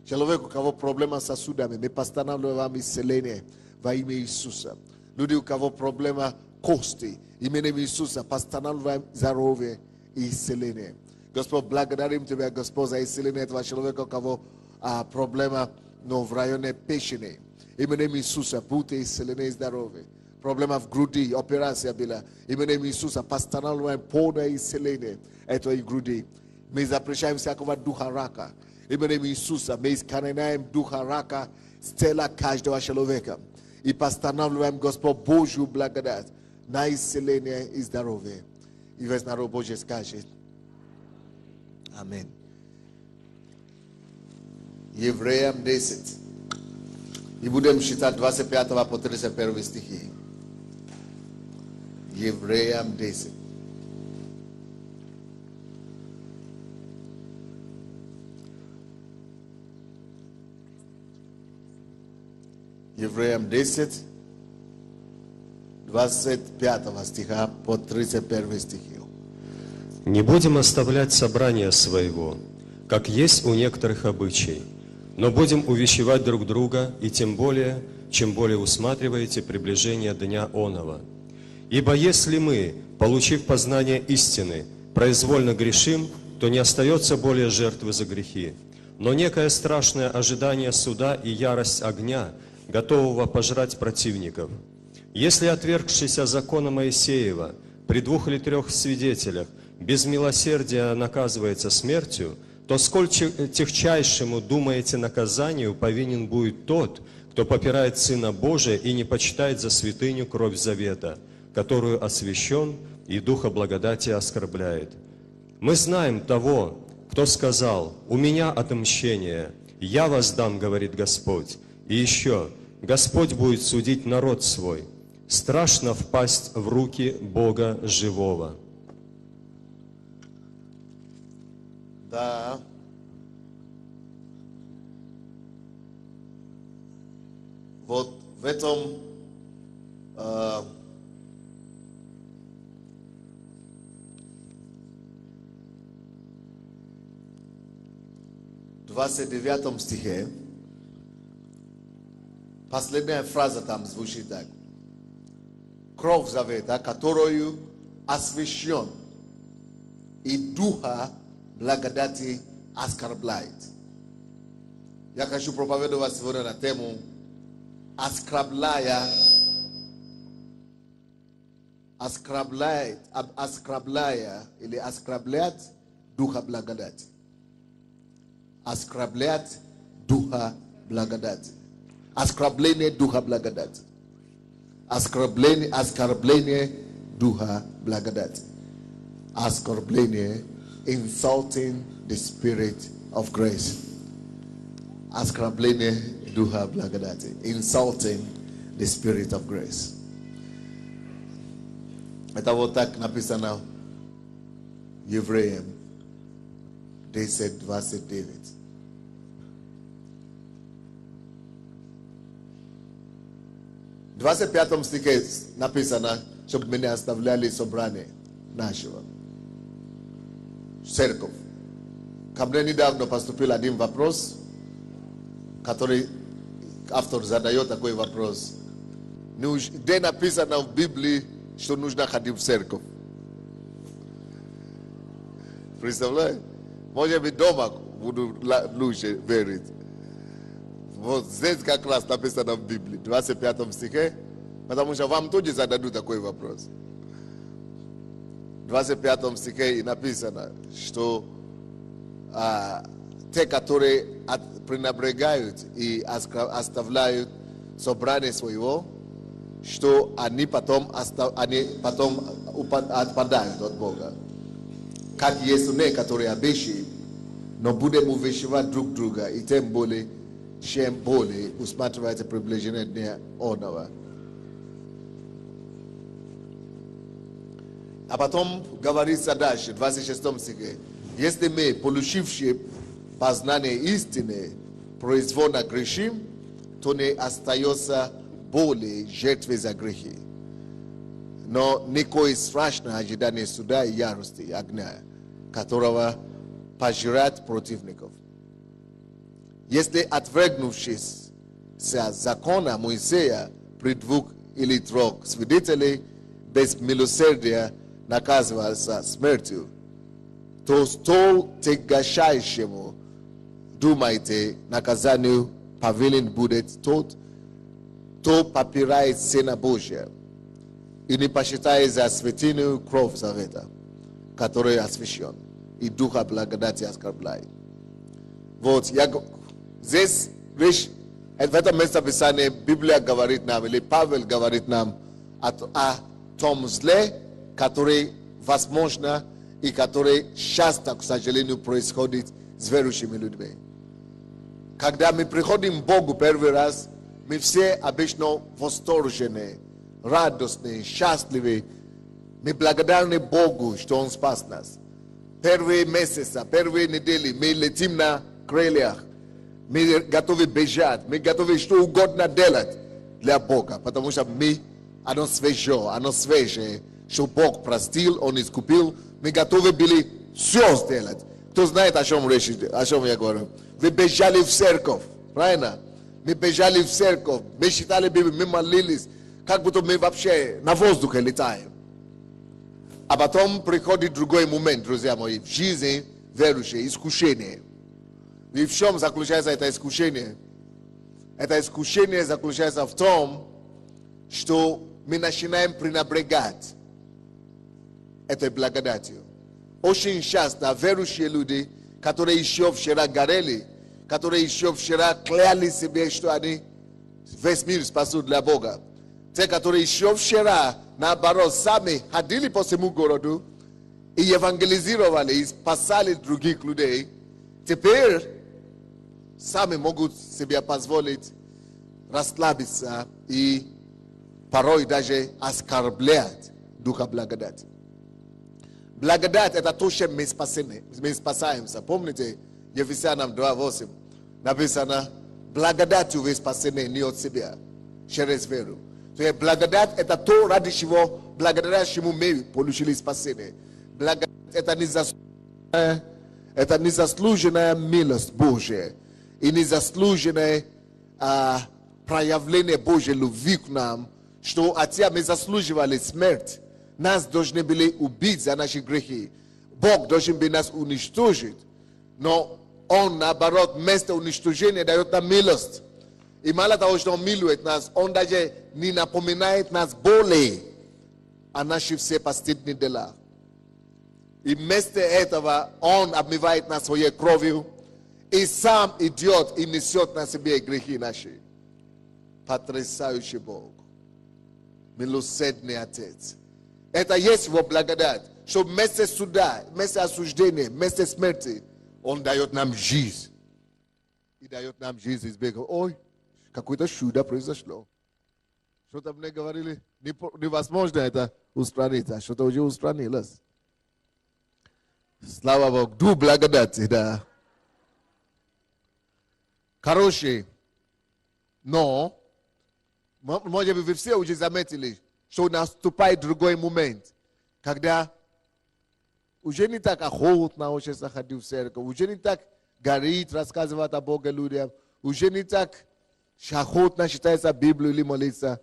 Человек, у кого проблема с сосудами, мы постанавливаем исцеление во имя Иисуса. Люди, у кого проблема кости, именем Иисуса, постанавливаем здоровье и исцеление. Господь, благодарим Тебя, Господь, за исцеление этого человека, у кого проблема, но в районе печени. Именем Иисуса, будьте исцелены и здоровы. Проблема в груди, операция была. Именем Иисуса, постановляем полное исцеление этой груди. Мы запрещаем всякого духа рака. Именем Иисуса, мы искореняем духа рака с тела каждого человека. И постановляем, Господь, Божью благодать на исцеление и здоровье. И весь народ Божий скажет. Аминь. Евреям 10. И будем читать 25 по 31 стихи. Евреям 10. Евреям 10, 25 стиха по 31 стихи. «Не будем оставлять собрания своего, как есть у некоторых обычай, но будем увещевать друг друга, и тем более, чем более усматриваете приближение дня оного. Ибо если мы, получив познание истины, произвольно грешим, то не остается более жертвы за грехи, но некое страшное ожидание суда и ярость огня, готового пожрать противников. Если отвергшийся закона Моисеева при 2 или 3 свидетелях без милосердия наказывается смертью, то сколь тягчайшему, думаете, наказанию повинен будет тот, кто попирает Сына Божия и не почитает за святыню кровь завета, которую освящен и Духа благодати оскорбляет. Мы знаем того, кто сказал: «У меня отмщение, я воздам, говорит Господь». И еще: Господь будет судить народ свой. Страшно впасть в руки Бога живого. Да. Вот в этом 29 стихе последняя фраза там звучит так. Кровь завета, которую освящен и Духа благодати оскорбляет. Я хочу проповедовать сегодня на тему оскорбляя или оскорблять Духа благодати. Оскорблять Духа благодати. Оскорбление Духа благодати. Оскорбление Духа благодати. Оскорбление, insulting the Spirit of grace. Оскорбление Духа благодати. Insulting the Spirit of grace. Это вот так написано в Евреям 10:29. В 25 стихе написано, чтобы мы не оставляли собрание нашего. Церковь. Ко мне недавно поступил один вопрос, который автор задает такой вопрос. Где написано в Библии, что нужно ходить в церковь? Представляете? Может быть, дома буду лучше верить. Вот здесь как раз написано в Библии, 25 стихе, потому что вам тоже зададут такой вопрос. В 25 стихе и написано, что те, которые пренебрегают и оставляют собрание своего, что они потом отпадают от Бога. Как есть некоторые обещания, но будем увещевать друг друга, и тем более, чем более усматривается приближение дня оного. А потом говорится дальше, в 26 стихе. Если мы, получившие познание истины, произвольно грешим, то не остается более жертвы за грехи. Но никакое страшное ожидание суда и ярости и огня, которого пожирает противников. Если отвергнувшись закона Моисея при 2 или 3 свидетелей без милосердия наказывался смертью, то столь тягчайшему думайте, наказанию повелен будет тот, кто попирает Сына Божия и не посчитает за святыню кровь завета, который освящен, и Духа благодати оскорбляет. Вот, здесь речь, в этом месте Писания Библия говорит нам, или Павел говорит нам о том зле, который возможно и который часто, к сожалению, происходит с верующими людьми. Когда мы приходим к Богу первый раз, мы все обычно восторженные, радостные, счастливые. Мы благодарны Богу, что Он спас нас. Первые месяцы, первые недели мы летим на крыльях. Мы готовы бежать, мы готовы что угодно делать для Бога, потому что оно свежее, что Бог простил, Он искупил. Мы готовы были все сделать. Кто знает, о чем речь, о чем я говорю? Вы бежали в церковь, правильно? Мы бежали в церковь, мы читали Библию, мы молились, как будто мы вообще на воздухе летаем. А потом приходит другой момент, друзья мои, в жизни верующей, искушение. И в чем заключается это искушение? Это искушение заключается в том, что мы начинаем пренебрегать этой благодатью. Очень часто верующие люди, которые еще вчера горели, которые еще вчера кляли себе, что они весь мир спасут для Бога. Те, которые еще вчера, наоборот, сами ходили по всему городу и евангелизировали, и спасали других людей, теперь сами могут себе позволить расслабиться и порой даже оскорблять Духа благодати. Благодать – это то, чем мы спасаемся. Помните, Ефесянам 2:8 написано: благодатью вы спасены не от себя, через веру. То есть благодать – это то, ради чего, благодаря чему мы получили спасение. Благодать – это незаслуженная милость Божия и незаслуженное проявление Божьей любви к нам, что хотя мы заслуживали смерть, нас должны были убить за наши грехи. Бог должен был нас уничтожить, но Он, наоборот, вместо уничтожения дает нам милость. И мало того, что Он милует нас, Он даже не напоминает нас более о наших все постыдных делах. И вместо этого Он обмывает нас своей кровью и сам идет и несет на себе грехи наши. Потрясающий Бог, милосердный Отец. Это есть Его благодать, что вместо суда, вместо осуждения, вместо смерти, Он дает нам жизнь. И дает нам жизнь из бега. Ой, какое-то чудо произошло. Что-то мне говорили, невозможно это устранить, а что-то уже устранилось. Слава Богу, Дух благодати, да. Хороший, но, может быть, вы все уже заметили, что наступает другой момент, когда уже не так охотно очень заходил в церковь, уже не так горит рассказывать о Боге людям, уже не так охотно читается Библию или молиться.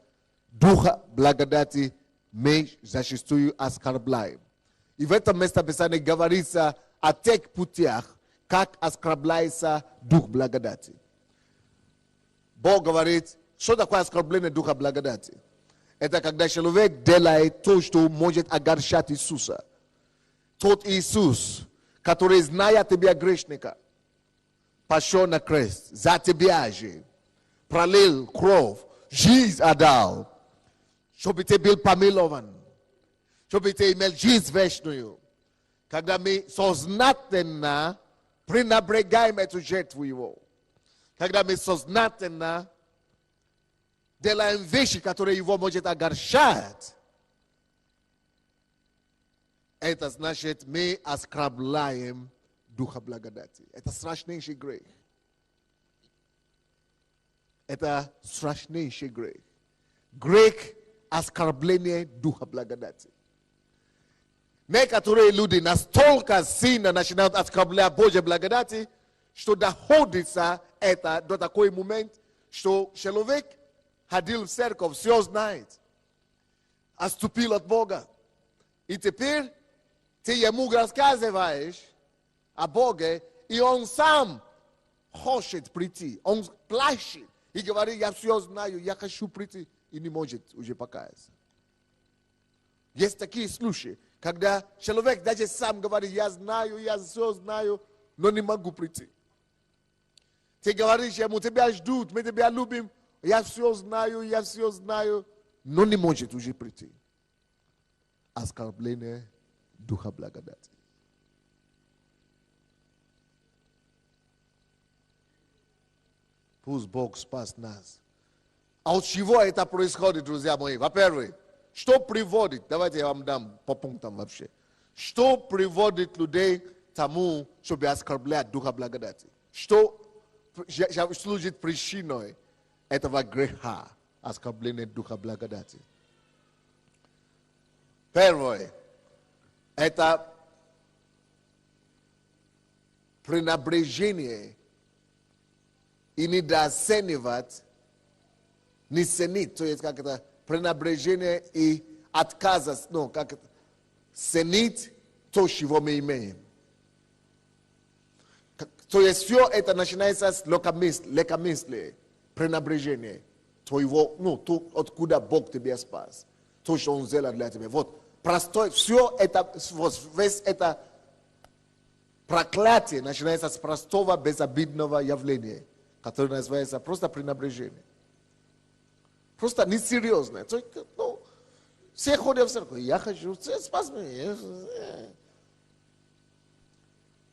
Духа благодати мы зачастую оскорбляем. И в этом месте Писания говорится о тех путях, как оскорбляется Дух благодати. Бог говорит, что такое оскорбление Духа благодати? Это когда человек делает то, что может огорчать Иисуса. Тот Иисус, который, зная тебя, грешника, пошел на крест за тебя же, пролил кровь, жизнь отдал, чтобы ты был помилован, чтобы ты имел жизнь вечную. Когда мы сознательно пренебрегаем эту жертву Его, когда мы сознательно делаем вещи, которые Его может огорчать, это значит, мы оскорбляем Духа благодати. Это страшнейший грех. Это страшнейший грех. Грех оскорбления Духа благодати. Некоторые люди настолько сильно начинают оскорблять Божьей благодати, что доходится это до такой момент, что человек ходил в церковь, все знает, отступил от Бога. И теперь ты ему рассказываешь о Боге, и он сам хочет прийти, он плачет и говорит, я все знаю, я хочу прийти, и не может уже покаяться. Есть такие случаи, когда человек даже сам говорит, я знаю, я все знаю, но не могу прийти. Ты говоришь ему, тебя ждут, мы тебя любим, я все знаю, но не может уже прийти. Оскорбление Духа Благодати. Пусть Бог спас нас. А от чего это происходит, друзья мои? Во-первых, что приводит, давайте я вам дам по пунктам вообще. Что приводит людей к тому, чтобы оскорблять Духа Благодати? Что служит причиной этого греха, оскорбления Духа Благодати? Первое, это пренебрежение и недооценивать, не ценить, то есть как это, пренебрежение и отказа, ну, как это, ценить то, чего мы имеем. То есть все это начинается с легкомыслия, пренебрежения твоего, ну, то, откуда Бог тебя спас, то, что Он сделал для тебя. Вот, простой, все это, весь это проклятие начинается с простого, безобидного явления, которое называется просто пренебрежение. Просто несерьезное. Ну, все ходят в церковь, я хочу, спас меня.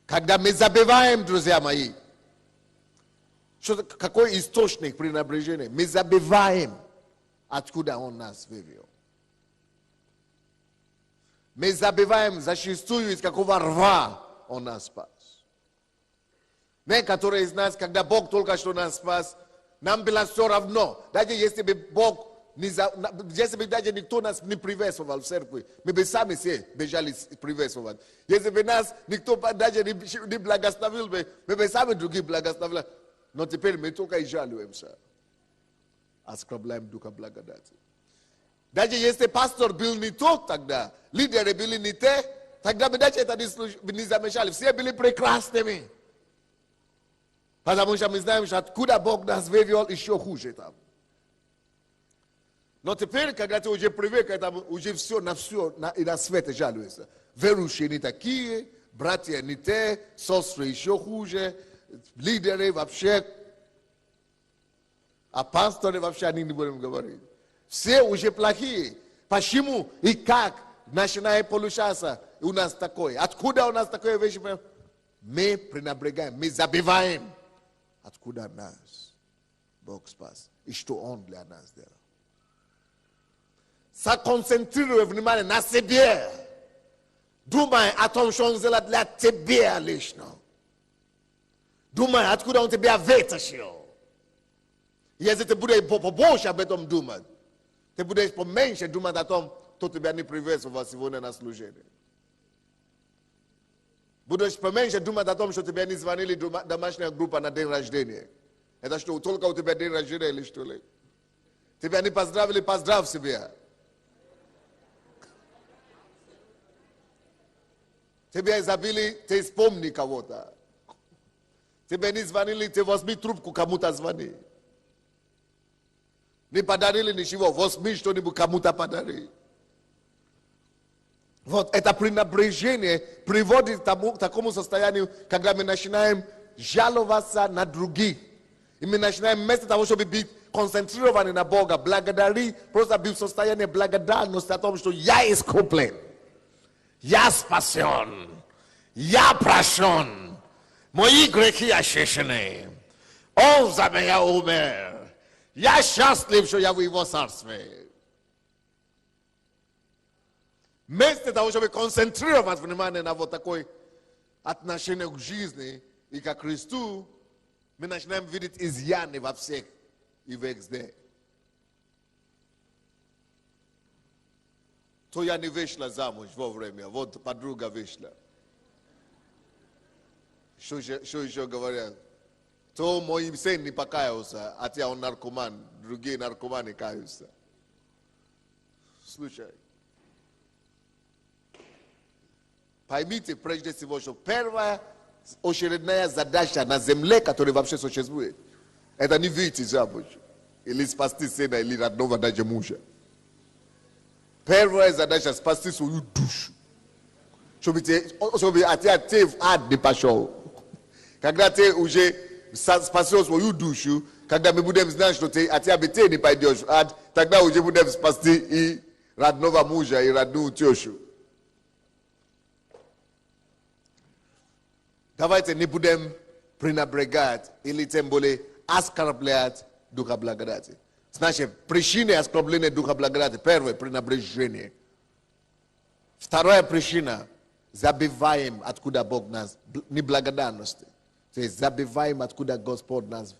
Когда мы забываем, друзья мои, какой источник пренебрежения, мы забываем, откуда Он нас вывел. Мы забываем зачастую, из какого рва Он нас спас. Некоторые из нас, когда Бог только что нас спас, нам было все равно. Даже если бы Бог, если бы даже никто нас не приветствовал в церкви, мы бы сами все бежали приветствовать. Если бы нас никто даже не благословил, мы бы сами других благословили. Но теперь мы только и жалуемся. Оскорбляем Духа Благодати. Даже если пастор был не тот тогда, лидеры были не те, тогда мы даже это не замечали. Все были прекрасными. Потому что мы знаем, что откуда Бог нас вывел, еще хуже там. Но теперь, когда ты уже привык к этому, уже все и на свете жалуешься. Верующие не такие, братья не те, сестры еще хуже, лидеры вообще, а пасторы вообще они не будем говорить. Все уже плохие. Почему и как начинает получаться у нас такое? Откуда у нас такое вещи? Мы пренебрегаем, мы забиваем. Откуда нас Бог спас и что Он для нас сделал. Сконцентрируй внимание на себе. Думай о том, что Он сделал для тебя лично. Думай, откуда Он тебя вытащил. Если ты будешь побольше об этом думать, ты будешь поменьше думать о том, кто тебя не приветствовал сегодня на служение. Будешь поменьше думать о том, что тебе не звонили домашняя группа на день рождения. Это что, только у тебя день рождения или что ли? Тебя не поздравили, поздравь себя. Тебе забили, ты вспомни кого-то. Тебе не звонили, ты возьми трубку, кому-то звони. Не подарили ничего, возьми что-нибудь, кому-то подари. Вот это пренебрежение приводит к такому состоянию, когда мы начинаем жаловаться на других. И мы начинаем вместо того, чтобы быть концентрированы на Бога, благодарить, просто быть в состоянии благодарности о том, что я искуплен, я спасен, я прощен, мои грехи очищены, Он за меня умер, я счастлив, что я в Его царстве. Вместо того, чтобы концентрировать внимание на вот такое отношение к жизни и к Христу, мы начинаем видеть изъяны во всех и везде. То я не вышла замуж вовремя, вот подруга вышла. Что еще говорят? То мой сын не покаялся, хотя он наркоман, другие наркоманы каются. Слушай. Поймите прежде всего, что первое очередная задача на земле, которая вообще существует. Это не выйти замуж. Или спасти сына, или родного даже мужа. Первая задача — спасти свою душу. Чтобы ты в ад не пошел. Когда ты уже спасешь свою душу, когда мы будем знать, что ты не пойдешь в ад, тогда уже будем спасти и родного мужа, и родную тещу. Давайте не будем пренебрегать или тем более оскорблять Духа Благодати. Значит, причины оскорбления Духа Благодати. Первое — пренебрежение. Вторая причина — забываем, откуда Бог нас, неблагодарности. То есть забываем, откуда Господь нас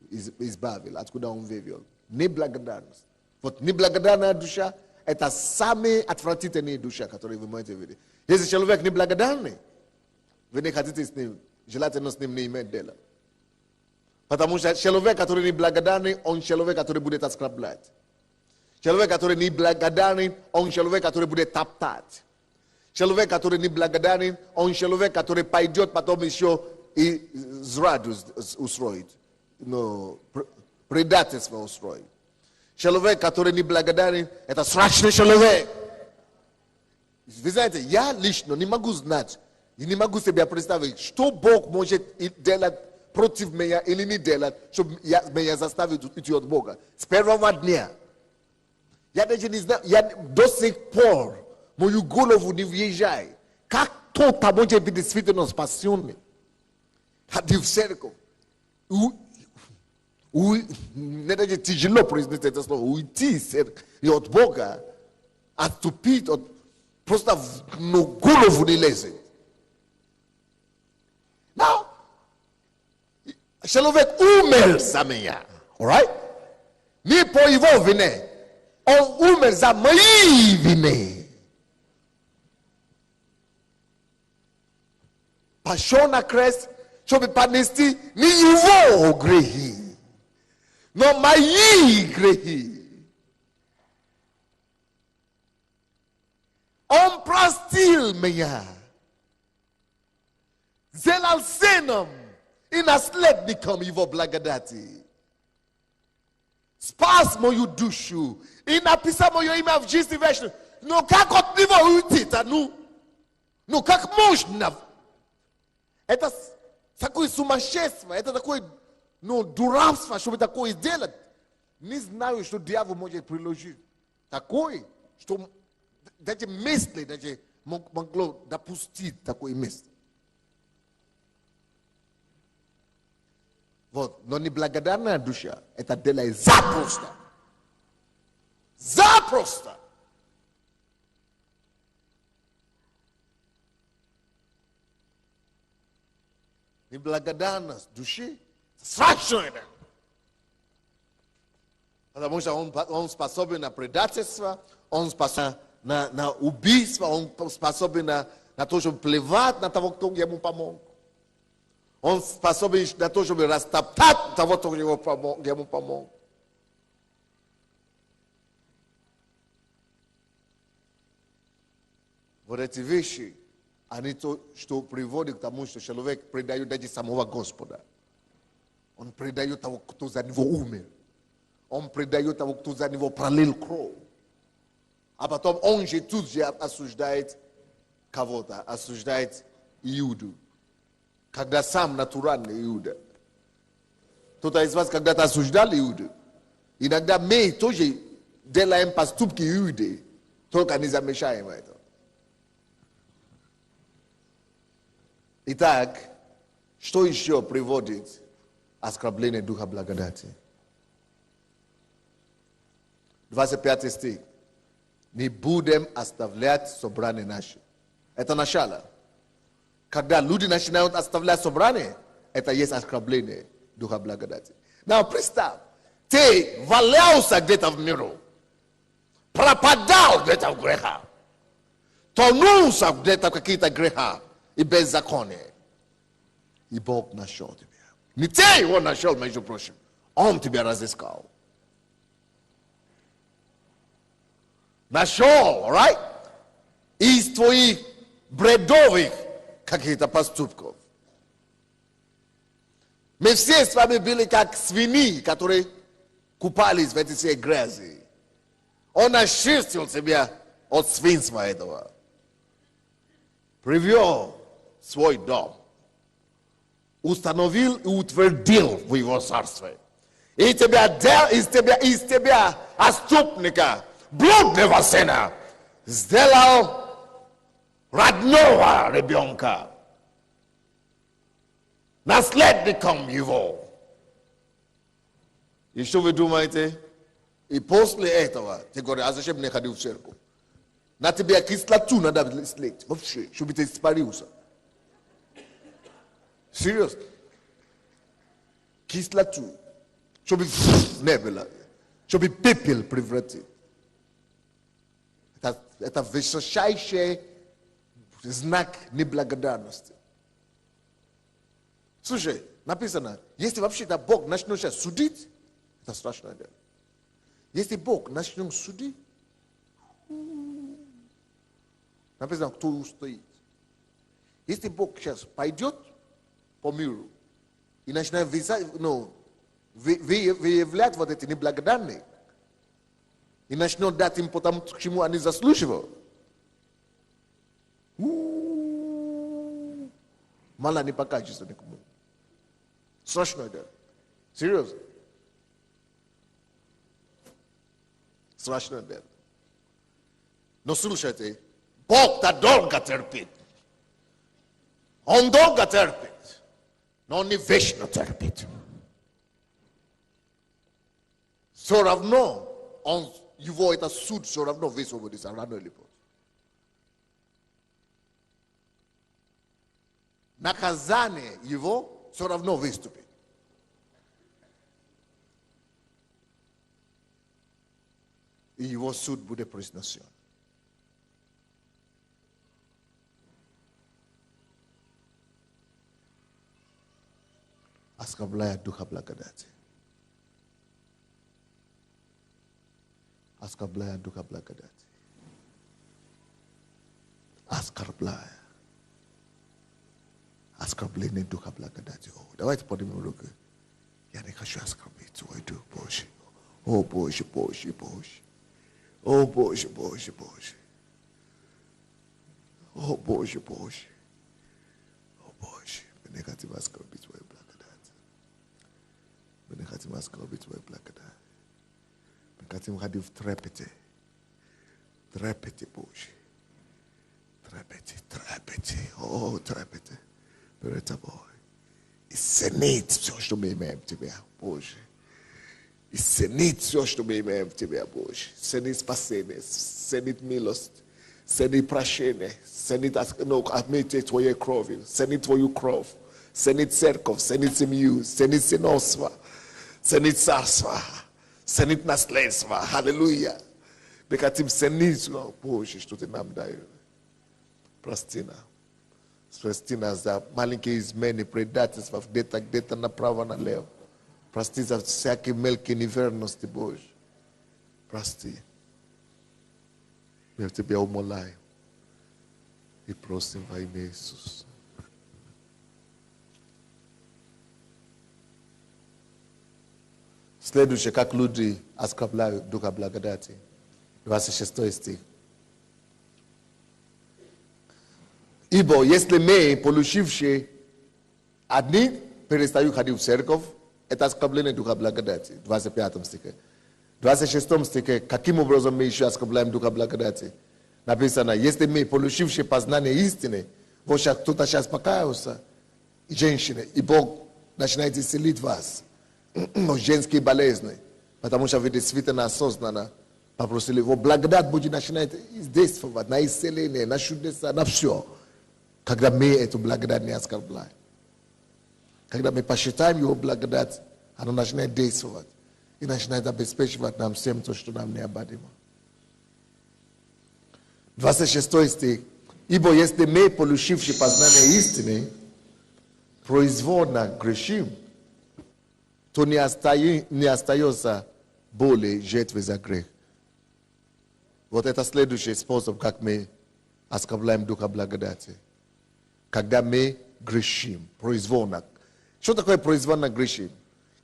избавил, откуда Он вывел. Неблагодарность. Вот неблагодарная душа — это самые отвратительные души, которые вы можете видеть. Если человек неблагодарный, вы не хотите с ним, желательно с ним не иметь дела. Потому что человек, который неблагодарный, он человек, который будет оскорблять. Человек, который неблагодарный, он человек, который будет топтать. Человек, который неблагодарный, он человек, который пойдет потом еще и зраду устроит. Предательство устроит. Человек, который неблагодарный, это страшный человек. Вы знаете, я лично не могу знать, я не могу себе представить, что Бог может делать против меня или не делать, чтобы меня заставить идти от Бога. С первого дня. Я даже не знаю, я до сих пор мою голову не въезжает. Как кто-то может быть действительно спасенный? Ходить в церковь. Не даже тяжело произнести это слово. Уйти от Бога, отступить, просто на голову не лезет. Now, человек умер за меня. Alright? Не по его вине. Он умер за мои вины. Пошел на крест, чтобы понести не его грехи, но мои грехи. Он простил меня. Сделал сыном и наследником его благодати. Спас мою душу и написал мое имя в жизни вечной. Но как от него уйти-то? Ну как можно? Это такое сумасшествие, это такое дурацтво, чтобы такое сделать. Не знаю, что дьявол может приложить. Такое, что даже мысли даже могло допустить такое место. Вот, но неблагодарная душа это делает запросто. Запросто. Неблагодарность души страшная. Потому что он способен на предательство, он способен на убийство, он способен на то, чтобы плевать на того, кто ему помог. Он способен на то, чтобы растоптать того, кто ему помог. Вот эти вещи, они то, что приводит к тому, что человек предает даже самого Господа. Он предает того, кто за него умер. Он предает того, кто за него пролил кровь. А потом он же тут же осуждает кого-то, осуждает Иуду. Когда сам натуральный Иуда. Кто-то из вас когда-то осуждал Иуду. Иногда мы тоже делаем поступки Иуды, только не замешаем это. Итак, что еще приводит к оскорблению Духа Благодати? 25 стих. Не будем оставлять собрания наши. Это начало. Когда люди начинают оставлять собрание, это есть оскорбление Духа Благодати. Но представь, ты валялся где-то в миру, пропадал где-то в грехах, тонулся где-то в какие-то греха и беззакония. И Бог нашел тебя. Не ты его нашел, между прочим, Он тебя разыскал. Нашел, right? Из твоих бредовых каких-то поступков. Мы все с вами были как свиньи, которые купались в этой всей грязи. Он очистил тебя от свинства этого. Привел в свой дом. Установил и утвердил в его царстве. И тебя, из тебя, отступника, блудного сына, сделал родного ребенка, наследником его. И что вы думаете? И после этого ты говоришь, а зачем мне ходил в церковь? На тебя кислоту надо слить, вообще, чтобы ты испарился. Серьезно? Кислоту. Чтобы не было. Чтобы пепел превратить. Это высочайший знак неблагодарности. Слушай, написано, если вообще-то Бог начнет сейчас судить, это страшное дело. Если Бог начнет судить, написано, кто устоит. Если Бог сейчас пойдет по миру и начинает выявлять вот эти неблагодарные, и начнет дать им потому, к чему они заслуживают, мало не покажется никому. Страшное дело. Серьезно. Страшное дело. Но слушайте, Бог-то долго терпит. Он долго терпит, но он не вечно терпит. Все равно, его это суд все равно высвободится рано или поздно. Наказание его все равно выступит. И его суд будет произнесен. Оскорбляя духа благодати. Оскорбляя духа благодати. Оскорбляя. Оскорбление духа благодати. Давайте поднимем руки. Я не хочу оскорбить твой дух Божий. О Боже, Боже, Боже. О Боже, Боже, Боже. О Боже, Боже. О Боже. Мы не хотим оскорбить твою благодать. Мы не хотим оскорбить твою благодать. Мы хотим ходить в трепете. Трепете, Боже. Трепете, трепете. О, трепете. Перед тобой. И ценить все, что мы имеем в тебе, Боже. И ценить все, что мы имеем в тебе, Боже. Ценить спасение, ценить милость, ценить прощение, ценить отметить твоей кровью, ценить твою кровь, ценить церковь, ценить семью, ценить сыновство, ценить царство, ценить наследство. Аллилуйя. Мы хотим ценить, Боже, что ты нам даешь. Прости нам. Прости нас за маленькие измены, предательства, где-то направо, налево. Прости за всякие мелкие неверности, Боже. Прости. Мы Тебя умоляем и просим во имя Иисуса. Следующее, как люди оскорбляют Духа благодати. 26 стих. Ибо если мы, получившие одни, перестают ходить в церковь, это оскорбление Духа благодати. 25 стихе. 26 стихе, каким образом мы еще оскорбляем Духа благодати? Написано, если мы, получившие познание истины, вот сейчас кто-то сейчас покаялся, женщины, и Бог начинает исцелить вас. Женские болезни, потому что вы действительно осознанно попросили его, благодать будет начинать действовать на исцеление, на чудеса, на все. Когда мы эту благодать не оскорбляем. Когда мы посчитаем его благодать, она начинает действовать. И начинает обеспечивать нам всем то, что нам необходимо. 26 стих. Ибо если мы, получившие познание истины, произвольно грешим, то не остается более жертвы за грех. Вот это следующий способ, как мы оскорбляем Духа благодати. Когда мы грешим, произвольно. Что такое произвольно грешим?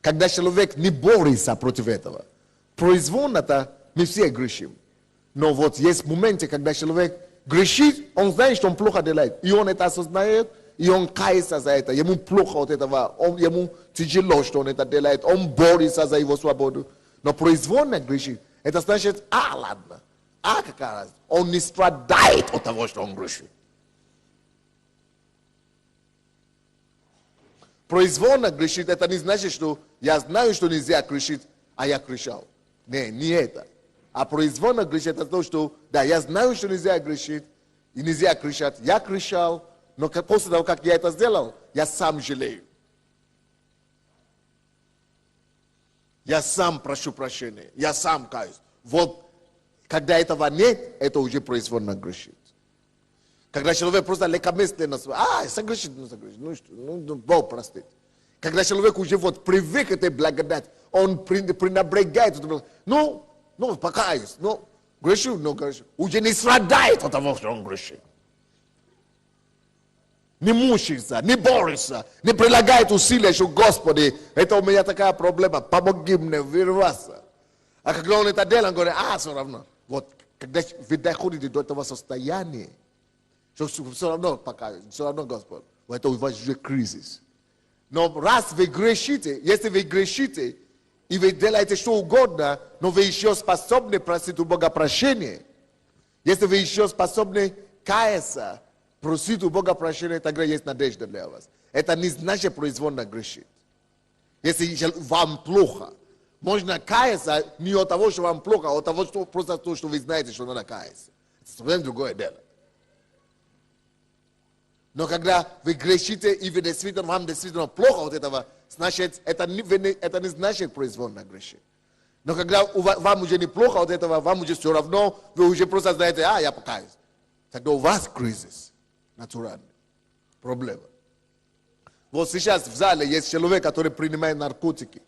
Когда человек не борется против этого. Произвольно это мы все грешим. Но вот есть моменты, когда человек грешит, он знает, что он плохо делает. И он это осознает, и он кается за это. Ему плохо от этого, ему тяжело, что он это делает. Он борется за его свободу. Но произвольно грешит. Это значит, ладно. Какая разница? Он не страдает от того, что он грешит. Произвольно грешит, это не значит, что я знаю, что нельзя грешить, а я грешал. Не это. А произвольно грешит, это то, что, да, я знаю, что нельзя грешить, и нельзя грешать. Я грешал, но после того, как я это сделал, я сам жалею. Я сам прошу прощения, я сам каюсь. Вот, когда этого нет, это уже произвольно грешит. Когда человек просто легкомысленно, согрешит, ну что, Бог простит. Когда человек уже вот привык к этой благодати, он пренебрегает, покаюсь, грешу, уже не страдает от того, что он грешит. Не мучается, не борется, не прилагает усилия, что, Господи, это у меня такая проблема, помоги мне вырваться. А когда он это делает, он говорит, все равно. Вот, когда вы доходите до этого состояния, что все равно покаюсь, все равно, Господь, это у вас уже кризис. Но раз вы грешите, если вы грешите, и вы делаете что угодно, но вы еще способны просить у Бога прощения, если вы еще способны каяться, просить у Бога прощения, тогда есть надежда для вас. Это не значит произвольно грешить. Если вам плохо, можно каяться не от того, что вам плохо, а от того, что просто то, что вы знаете, что надо каяться. Это совсем другое дело. Но когда вы грешите, и вам действительно плохо от этого, значит, это не значит произвольно грешить. Но когда вам уже неплохо от этого, вам уже все равно, вы уже просто знаете, я покаюсь. Тогда у вас кризис натуральный, проблема. Вот сейчас в зале есть человек, который принимает наркотики.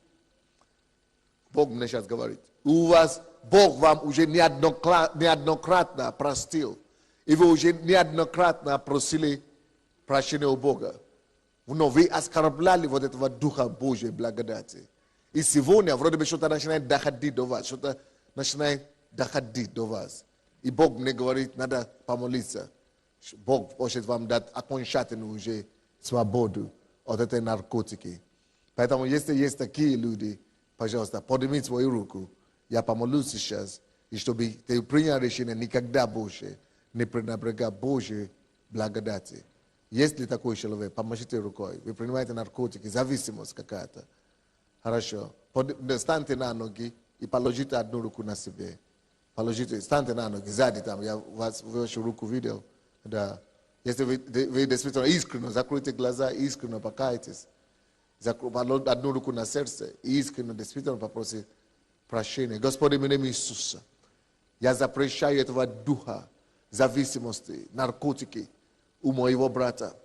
Бог мне сейчас говорит. Бог вам уже неоднократно простил. И вы уже неоднократно просили прощения у Бога. Но вы оскорбляли вот этого Духа Божьей благодати. И сегодня вроде бы что-то начинает доходить до вас. И Бог мне говорит, надо помолиться. Бог хочет вам дать окончательную уже свободу от этой наркотики. Поэтому если есть такие люди, пожалуйста, поднимите свою руку. Я помолюсь сейчас. И чтобы ты принял решение никогда больше не пренебрегать Божьей благодати. Есть ли такой человек? Помашите рукой. Вы принимаете наркотики, зависимость какая-то. Хорошо. Встаньте на ноги и положите одну руку на себе. Встаньте на ноги, сзади там. Я вашу руку видел. Да. Если вы действительно искренне, закройте глаза, искренне покайтесь. Одну руку на сердце, искренне действительно попросите прощения. Господи, в имя Иисуса, я запрещаю этого духа зависимости, наркотики у моего брата.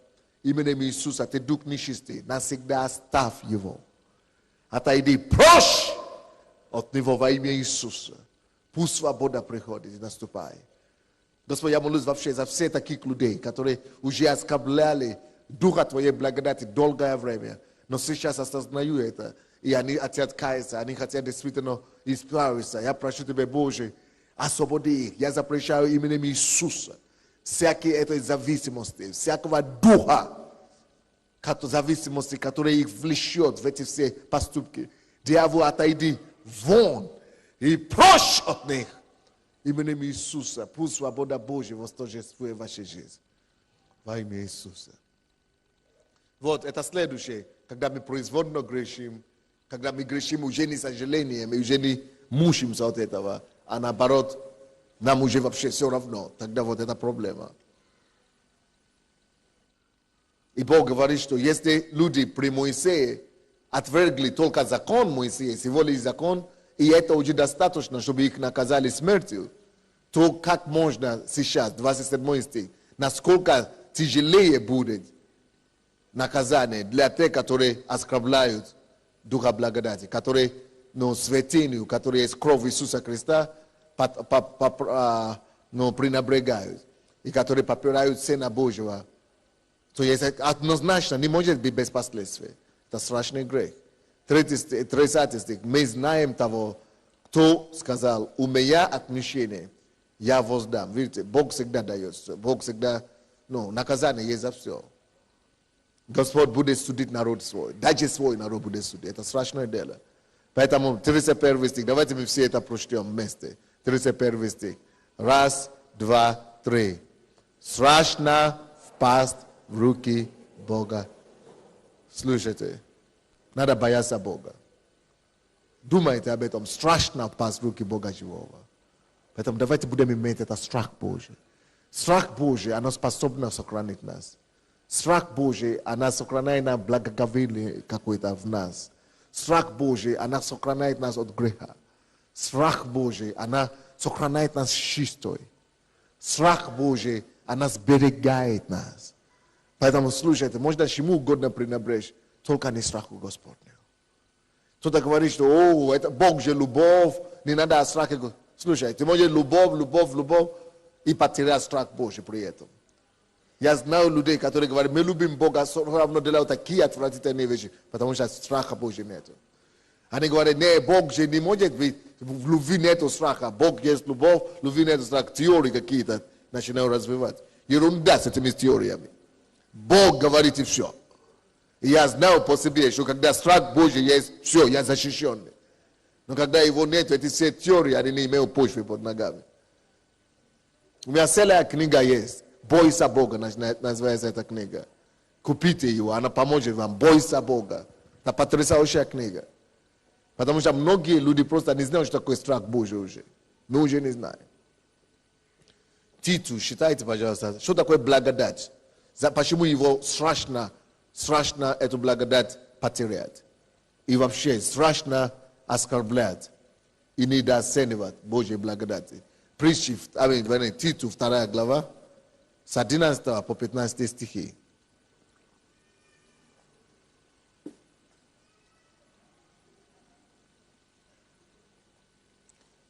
Именем Иисуса, ты дух нечистый, навсегда оставь его. Отойди прочь от него во имя Иисуса. Пусть свобода приходит и наступает. Господи, я молюсь вообще за всех таких людей, которые уже оскорбляли Духа Твоей благодати долгое время. Но сейчас осознаю это. И они хотят каяться, они хотят действительно исправиться. Я прошу Тебя, Боже, освободи их. Я запрещаю именем Иисуса всякие этой зависимости, всякого духа зависимости, который их влечет в эти все поступки. Дьявол, отойди вон и прочь от них. Именем Иисуса, пусть свобода Божья восторжествует в вашей жизни. Во имя Иисуса. Вот, это следующее. Когда мы произвольно грешим, когда мы грешим уже не сожалением, мы уже не мучимся от этого, а наоборот, нам уже вообще все равно. Тогда вот это проблема. И Бог говорит, что если люди при Моисее отвергли только закон Моисея, всего лишь закон, и это уже достаточно, чтобы их наказали смертью, то как можно сейчас, 27 стих, насколько тяжелее будет наказание для тех, которые оскорбляют Духа благодати, которые, святыню, которые есть кровь Иисуса Христа, пренебрегают, и которые попирают Сына Божьего, то есть однозначно не может быть без последствий. Это страшный грех. 30 стих. Мы знаем того, кто сказал, у меня отмещение, я воздам. Видите, Бог всегда дает все. Бог всегда, наказание есть за все. Господь будет судить народ свой. Даже свой народ будет судить. Это страшное дело. Поэтому 31 стих. Давайте мы все это прочтем вместе. 31 стих. 1, 2, 3. Страшно впасть в руки Бога. Слушайте. Надо бояться Бога. Думайте об этом. Страшно впасть в руки Бога живого. Поэтому давайте будем иметь это страх Божий. Страх Божий, оно способно сохранить нас. Страх Божий, она сохраняет нам благоговение какое-то в нас. Страх Божий, она сохраняет нас от греха. Страх Божий, она сохраняет нас чистой. Страх Божий, она сберегает нас. Поэтому слушайте, можно чему угодно пренебречь, только не страху Господню. Кто-то говорит, что это Бог же любовь, не надо о страхе. Слушай, ты можешь любовь и потерять страх Божий при этом. Я знаю людей, которые говорят, мы любим Бога, все равно делают такие отвратительные вещи, потому что страха Божьего нет. Они говорят, не, Бог же не может быть, в любви нет страха. Бог есть любовь, в любви нет страха. Теории какие-то начинают развивать. Ерунда с этими теориями. Бог говорит и все. И я знаю по себе, что когда страх Божий есть, все, я защищенный. Но когда его нет, эти все теории, они не имеют почвы под ногами. У меня целая книга есть. «Бойся Бога» называется эта книга. Купите ее, она поможет вам. «Бойся Бога». Это потрясающая книга. Потому что многие люди просто не знают, что такое страх Божий уже. Мы уже не знаем. Титу, считайте, пожалуйста, что такое благодать. Почему его страшно эту благодать потерять. И вообще страшно оскорблять и недооценивать Божьей благодати. Притчи, Титу, 2 глава, с 11 по 15 стихи.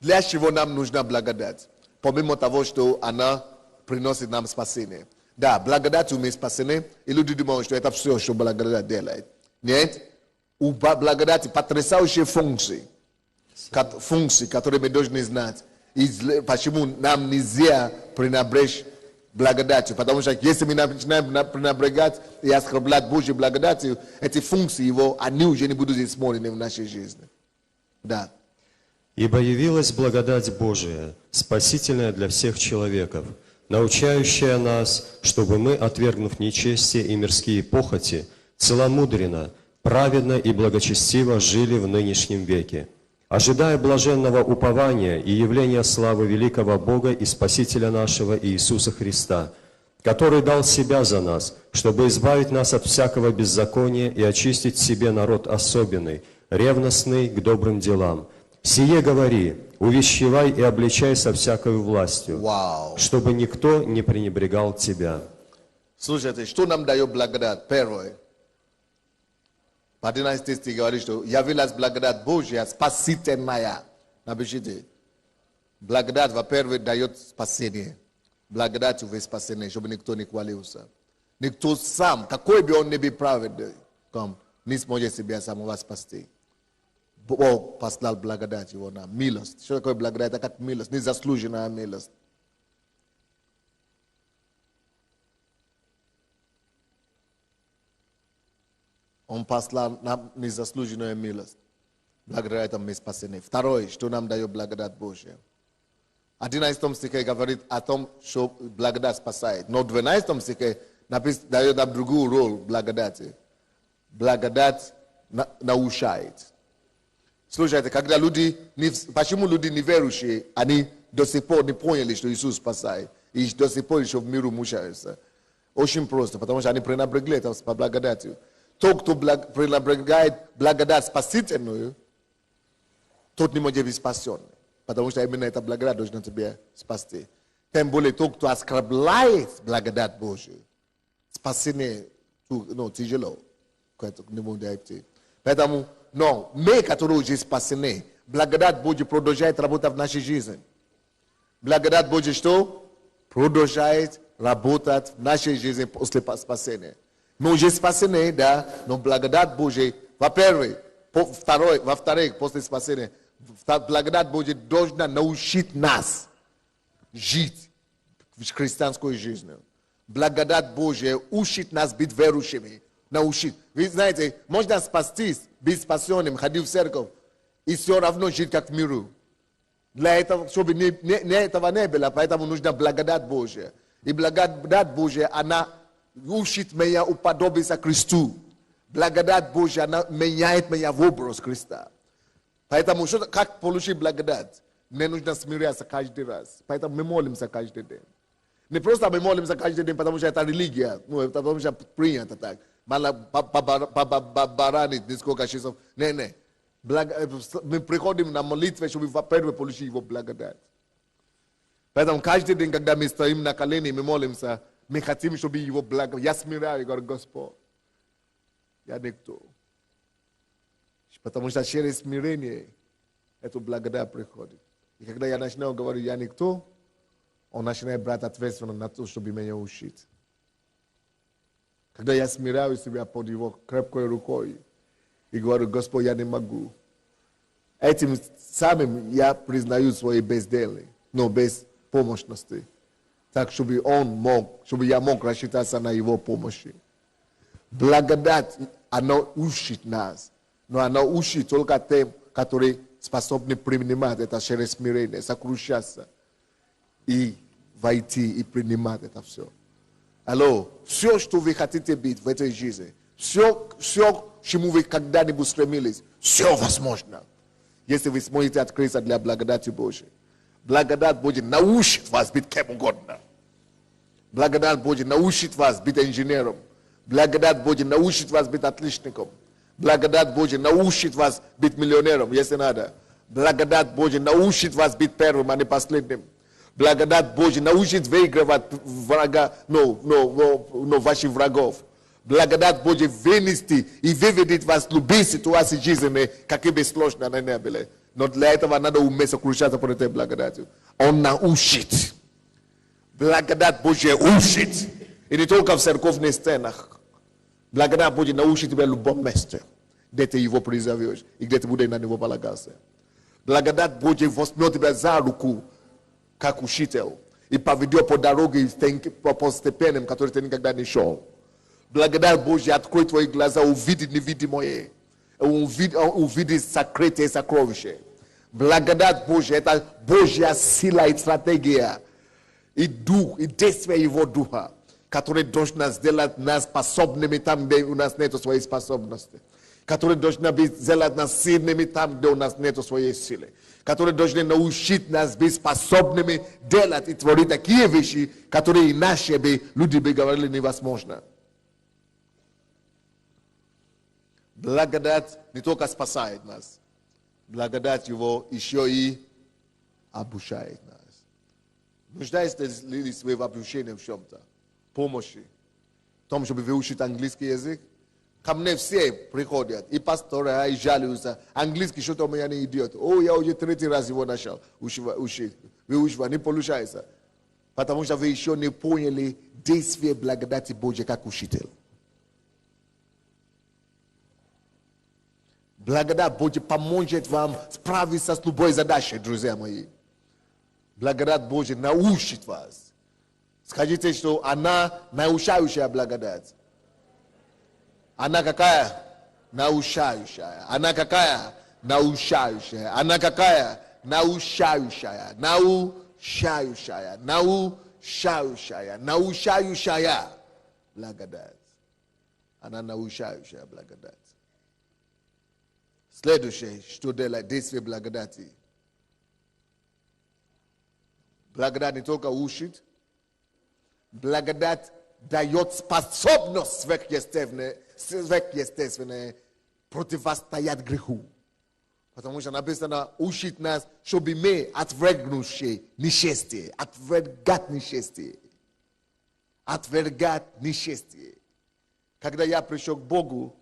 Для чего нам нужна благодать? Помимо того, что она приносит нам спасение. Да, благодать умеет спасение, и люди думают, что это все, что благодать делает. Нет, у благодати потрясающие функции, которые мы должны знать. И почему нам нельзя пренебречь благодатью? Потому что если мы начинаем пренебрегать и оскорблять Божьей благодатью, эти функции его, они уже не будут исполнены в нашей жизни. Да. «Ибо явилась благодать Божия, спасительная для всех человеков, научающая нас, чтобы мы, отвергнув нечестие и мирские похоти, целомудренно, праведно и благочестиво жили в нынешнем веке, ожидая блаженного упования и явления славы великого Бога и Спасителя нашего Иисуса Христа, который дал Себя за нас, чтобы избавить нас от всякого беззакония и очистить себе народ особенный, ревностный к добрым делам. Сие говори, увещевай и обличай со всякою властью, чтобы никто не пренебрегал тебя». Слушайте, что нам дает благодать? Первое. В 11 стихе говорит, что явилась благодать Божья, спасительная. Напишите. Благодать, во-первых, дает спасение. Благодать в спасение, чтобы никто не хвалился. Никто сам, какой бы он ни был праведный, не сможет себя самого спасти. Бог послал благодать его нам. Милость. Что такое благодать? Это как милость. Незаслуженная милость. Он послал нам незаслуженную милость. Благодаря этому мы спасены. Второе, что нам дает благодать Божья. 11 стихе говорит о том, что благодать спасает. Но в 12 стихе дает нам другую роль благодати. Благодать научает. Слушайте, когда люди, почему люди неверующие, они до сих пор не поняли, что Иисус спасает, и до сих пор еще в миру мучаются? Очень просто, потому что они пренебрегли это по благодати. Тот, кто пренебрегает благодать спасительную, тот не может быть спасен, потому что именно эта благодать должна тебя спасти. Тем более тот, кто оскорбляет благодать Божию, спасение тяжело к нему дойти. Поэтому но мы, которые уже спасены, благодать Божья продолжает работать в нашей жизни. Благодать Божья что? Продолжает работать в нашей жизни после спасения. Мы уже спасены, да, но благодать Божия, во-первых, во-вторых, после спасения, благодать Божия должна научить нас жить христианской жизнью. Благодать Божия учит нас быть верующими. Научит. Вы знаете, можно спастись, быть спасенным, ходить в церковь и все равно жить как в миру. Для этого, чтобы этого не было, поэтому нужна благодать Божия. И благодать Божия, она учит меня уподобиться Христу. Благодать Божия, она меняет меня в образ Христа. Поэтому, как получить благодать? Мне нужно смиряться каждый раз. Поэтому мы молимся каждый день. Не просто мы молимся каждый день, потому что это религия. Ну, это потому что принято так. Баранить несколько часов. Не. Мы приходим на молитву, чтобы во-первых получить его благодать. Поэтому каждый день, когда мы стоим на колени, мы молимся, мы хотим, чтобы его благодать. Я смиряю и говорю: Господь, я никто. Потому что через смирение эту благодать приходит. И когда я начинаю говорить: я никто, он начинает брать ответственность на то, чтобы меня учить. Когда я смиряю себя под его крепкой рукой и говорю: Господь, я не могу. Этим самым я признаю свои безделие, но без помощности. Так, чтобы я мог рассчитаться на его помощи. Благодать, она учит нас, но она учит только тем, которые способны принимать это через смирение, сокрушаться и войти и принимать это все. Алло, все, что вы хотите быть в этой жизни, все, к чему вы когда-нибудь стремились, все возможно, если вы сможете открыться для благодати Божьей. Благодать Божья научит вас быть кем угодно. Благодать Божья научит вас быть инженером. Благодать Божья научит вас быть отличником. Благодать Божья научит вас быть миллионером, если надо. Благодать Божья научит вас быть первым, а не последним. Благодать Божья научит выигрывать ваших врагов. Благодать Божья вынести и выведет вас в любые ситуации жизни, какие бы сложные они не были. Но для этого надо уметь сокрушаться под этой благодатью. Он научит. Благодать Божья учит. И не только в церковных стенах. Благодать Божья научит тебя в любом месте, где ты его призовешь и где ты будешь на него полагаться. Благодать Божья возьмет тебя за руку, как учитель, и поведет по дороге постепенным, который ты никогда не шел. Благодать Божья откроет твои глаза, увидит невидимое, увидит сокрытие сокровища. Благодать Божья — это Божья сила и стратегия, и дух, и действие его духа, который должен сделать нас способными там, где у нас нет своей способности. Который должен сделать нас сильными там, где у нас нет своей силы. Который должен научить нас быть способными делать и творить такие вещи, которые иначе бы люди бы говорили невозможно. Благодать не только спасает нас. Благодать его еще и обучает нас. Нуждаетесь ли вы в обучении в чем-то? Помощи. В том, чтобы выучить английский язык. Ко мне все приходят, и пасторы, и жалуются. Английский что-то у меня не идет. О, я уже 3 раз его начал учить. Выучивать не получается. Потому что вы еще не поняли действие благодати Божьей как учитель. Благодать Божья поможет вам справиться с любой задачей, друзья мои. Благодать Божья научит вас. Скажите, что она научающая благодать. Она какая? Научающая. Она какая? Научающая. Она какая? Научающая. Научающая. Научающая. Научающая благодать. Она научающая благодать. Следующее, что делает действие благодати. Благодать не только учит, благодать дает способность сверхъестественной противостоять греху. Потому что написано, учит нас, чтобы мы отвергнувшие несчастье, отвергать несчастье. Отвергать несчастье. Когда я пришел к Богу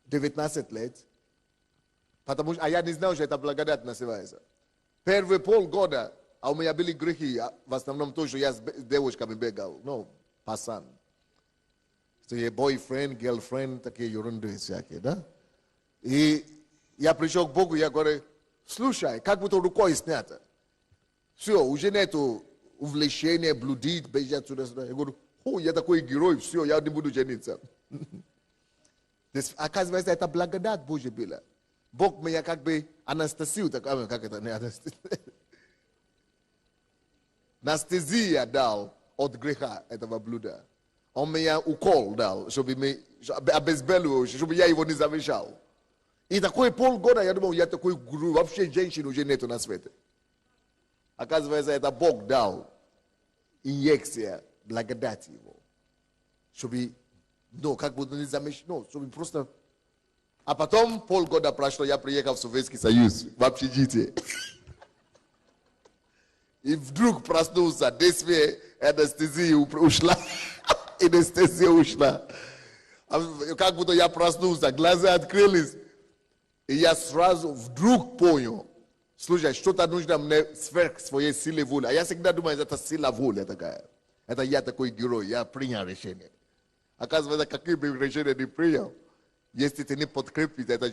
19 лет, потому что я не знал, что это благодать называется. Первые полгода, а у меня были грехи, в основном то, что я с девушками бегал. Ну, пасан. Что есть boyfriend, girlfriend, такие ерунды всякие, да? И я пришел к Богу, я говорю, слушай, как будто рукой снято. Все, уже нету увлечения, блудить, бежать сюда-сюда. Я говорю, я такой герой, все, я не буду жениться. Оказывается, это благодать Божья была. Бог меня как бы анестезию, как это, не анестезия. Анестезия дал от греха этого блуда. Он меня укол дал, чтобы обезболивал, чтобы я его не замешал. И такой полгода я думал, я такой гуру, вообще женщин уже нету на свете. Оказывается, это Бог дал инъекция благодати его. Чтобы, как бы не замешал, чтобы просто... А потом полгода прошло, я приехал в Советский Союз, в общежитие. И вдруг проснулся, действие анестезии ушла. Анестезия ушла. Как будто я проснулся, глаза открылись. И я сразу вдруг понял, слушай, что-то нужно мне сверх своей силы воли. А я всегда думаю, это сила воли такая. Это я такой герой, я принял решение. Оказывается, какие бы решения не принял, если ты не подкрепишь это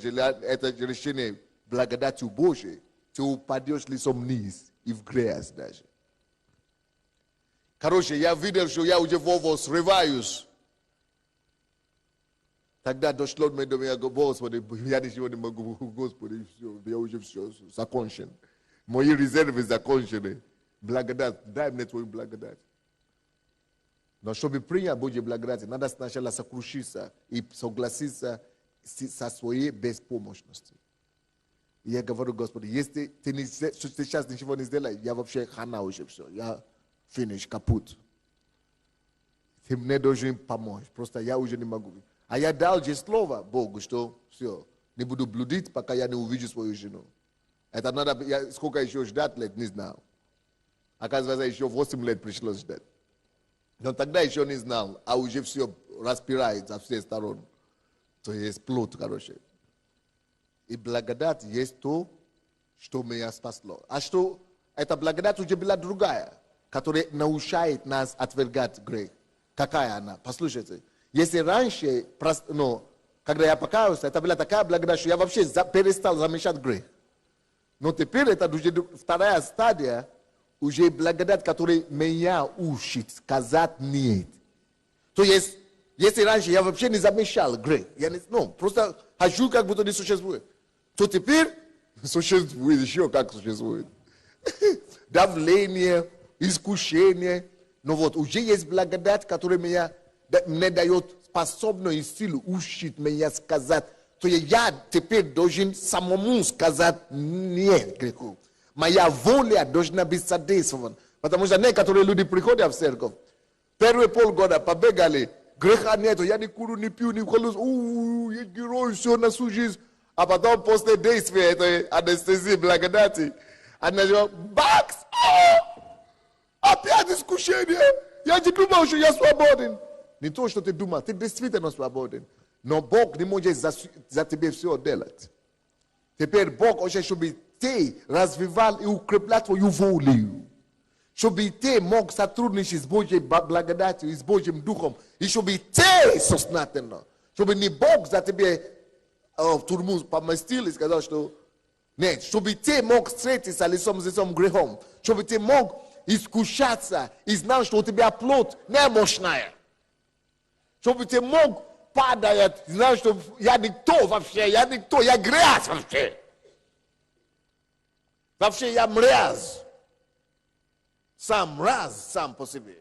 решение благодатью Божией, ты упадешь лицом вниз и в грязь даже. Короче, я видел, что я уже срываюсь. Тогда дошло до меня, я говорю, Господи, я ничего не могу, Господи, все, я уже все закончен. Мои резервы закончены. Благодать, дай мне твою благодать. Но чтобы принять Божью благодать, надо сначала сокрушиться и согласиться со своей беспомощностью. И я говорю, Господи, если ты сейчас ничего не сделаешь, я вообще хана уже все, я финиш, капут. Ты мне должен помочь, просто я уже не могу. А я дал же слово Богу, что все, не буду блудить, пока я не увижу свою жену. Это надо, сколько еще ждать лет, не знал. Оказывается, еще 8 лет пришлось ждать. Но тогда еще не знал, а уже все распирается со всех сторон. То есть плод, короче. И благодать есть то, что меня спасло. А что эта благодать уже была другая, которая научает нас отвергать грех. Какая она? Послушайте. Если раньше, когда я покаялся, это была такая благодать, что я вообще перестал замечать грех. Но теперь это уже вторая стадия, уже благодать, которая меня учит сказать нет. То есть, если раньше я вообще не замечал грех, я просто хожу, как будто не существует, то теперь существует, еще как существует. Давление, искушение. Но вот уже есть благодать, которая мне дает способную силу учить меня сказать, то я теперь должен самому сказать нет греху. Моя воля должна быть задействована. Потому что некоторые люди приходят в церковь, первые полгода побегали, греха нету, я не курю, не пью, не колюсь, я герой, все на всю жизнь. А потом после действия этой анестезии благодати, она говорит, бакс, опять искушение. Я не думал, что я свободен. Не то, что ты думал, ты действительно свободен. Но Бог не может за тебя все делать. Теперь Бог хочет, чтобы ты развивал и укреплял твою волю. Чтобы ты мог сотрудничать с Божьей благодатью и с Божьим Духом. И чтобы ты сознательно, чтобы не Бог за тебя в тюрьму поместил и сказал, что нет, чтобы ты мог встретиться лицом с лицом грехом. Чтобы ты мог искушаться и знал, что у тебя плоть немощная. Чтобы ты мог падать, знал, что я никто вообще, я грязь вообще. Вообще я мраз. Сам по себе.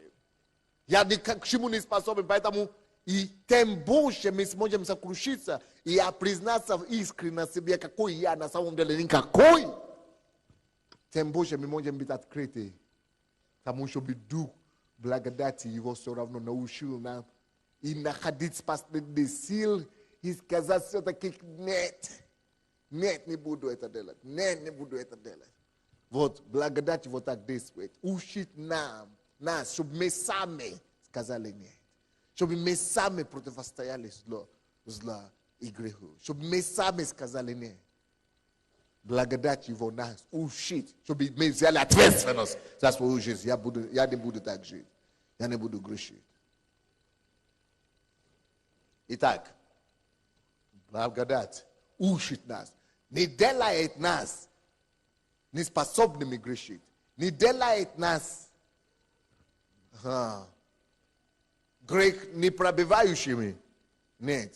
Я ни к чему не способен, поэтому и тем больше мы сможем сокрушиться и признаться в искренне себе, какой я на самом деле никакой. Тем больше мы можем быть открыты. Потому что Дух благодати его все равно научил нам и находить спасительные силы и сказать все-таки нет, не буду это делать, не буду это делать. Вот благодать вот так действует. Учит нас, чтобы мы сами сказали нет. Чтобы мы сами противостояли зла и греху. Чтобы мы сами сказали нет. Благодать его нас учит, чтобы мы взяли ответственность за свою жизнь. Я не буду так жить. Я не буду грешить. Итак, благодать учит нас. Не делает нас неспособными грешить. Не делает нас грех непробивающими. Нет.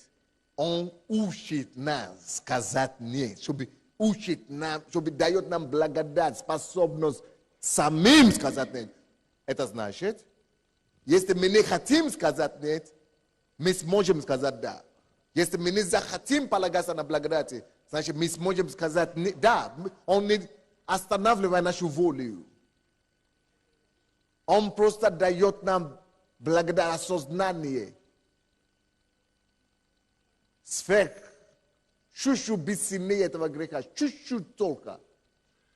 Он учит нас сказать нет. Чтобы учит нам, чтобы дает нам благодать, способность самим сказать нет. Это значит, если мы не хотим сказать нет, мы сможем сказать да. Если мы не захотим полагаться на благодати, значит, мы сможем сказать да. Он не останавливает нашу волю. Он просто дает нам благодать, осознание. Сверх. Чуть-чуть быть сильнее этого греха. Чуть-чуть только.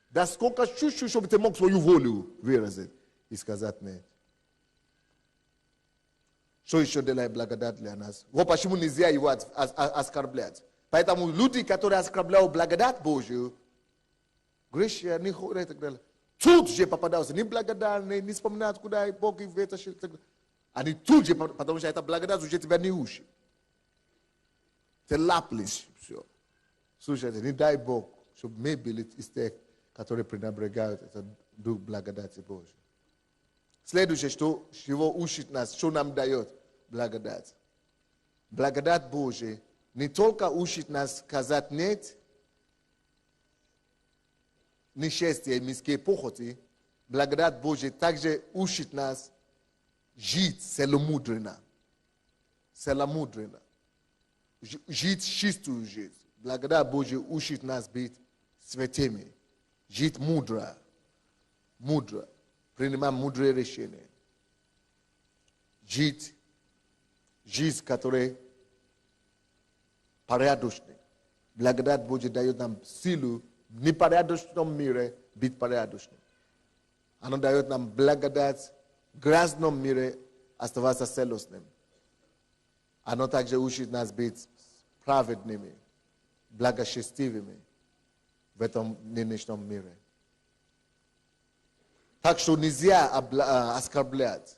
Да сколько чуть-чуть, чтобы ты мог свою волю выразить и сказать нет. Что еще делает благодать для нас? Вот почему нельзя его оскорблять. Поэтому люди, которые оскорбляют благодать Божью, грешат, не ходят и так далее. Тут же попадаются неблагодарные, не вспоминают, куда Бог их вытащил. Они тут же, потому что эта благодать уже тебя не учит. Ты лаплишь все. Слушайте, не дай Бог, чтобы мы были из тех, которые пренебрегают этот дух благодати Божьей. Следующее, что его учит нас, что нам дает благодать. Благодать Божья не только учит нас сказать нет, несчастья и мирские похоти, благодать Божья также учит нас жить целомудренно. Целомудренно. Жить чистую жизнь. Благодать Божья учит нас быть святыми. Жить мудро. Мудро. Принимать мудрые решения. Жить жизнь, которая порядочная. Благодать Божья дает нам силу в непорядочном мире быть порядочным. Она дает нам благодать в грязном мире оставаться целостным. Оно также учит нас быть праведными, благочестивыми в этом нынешнем мире. Так что нельзя оскорблять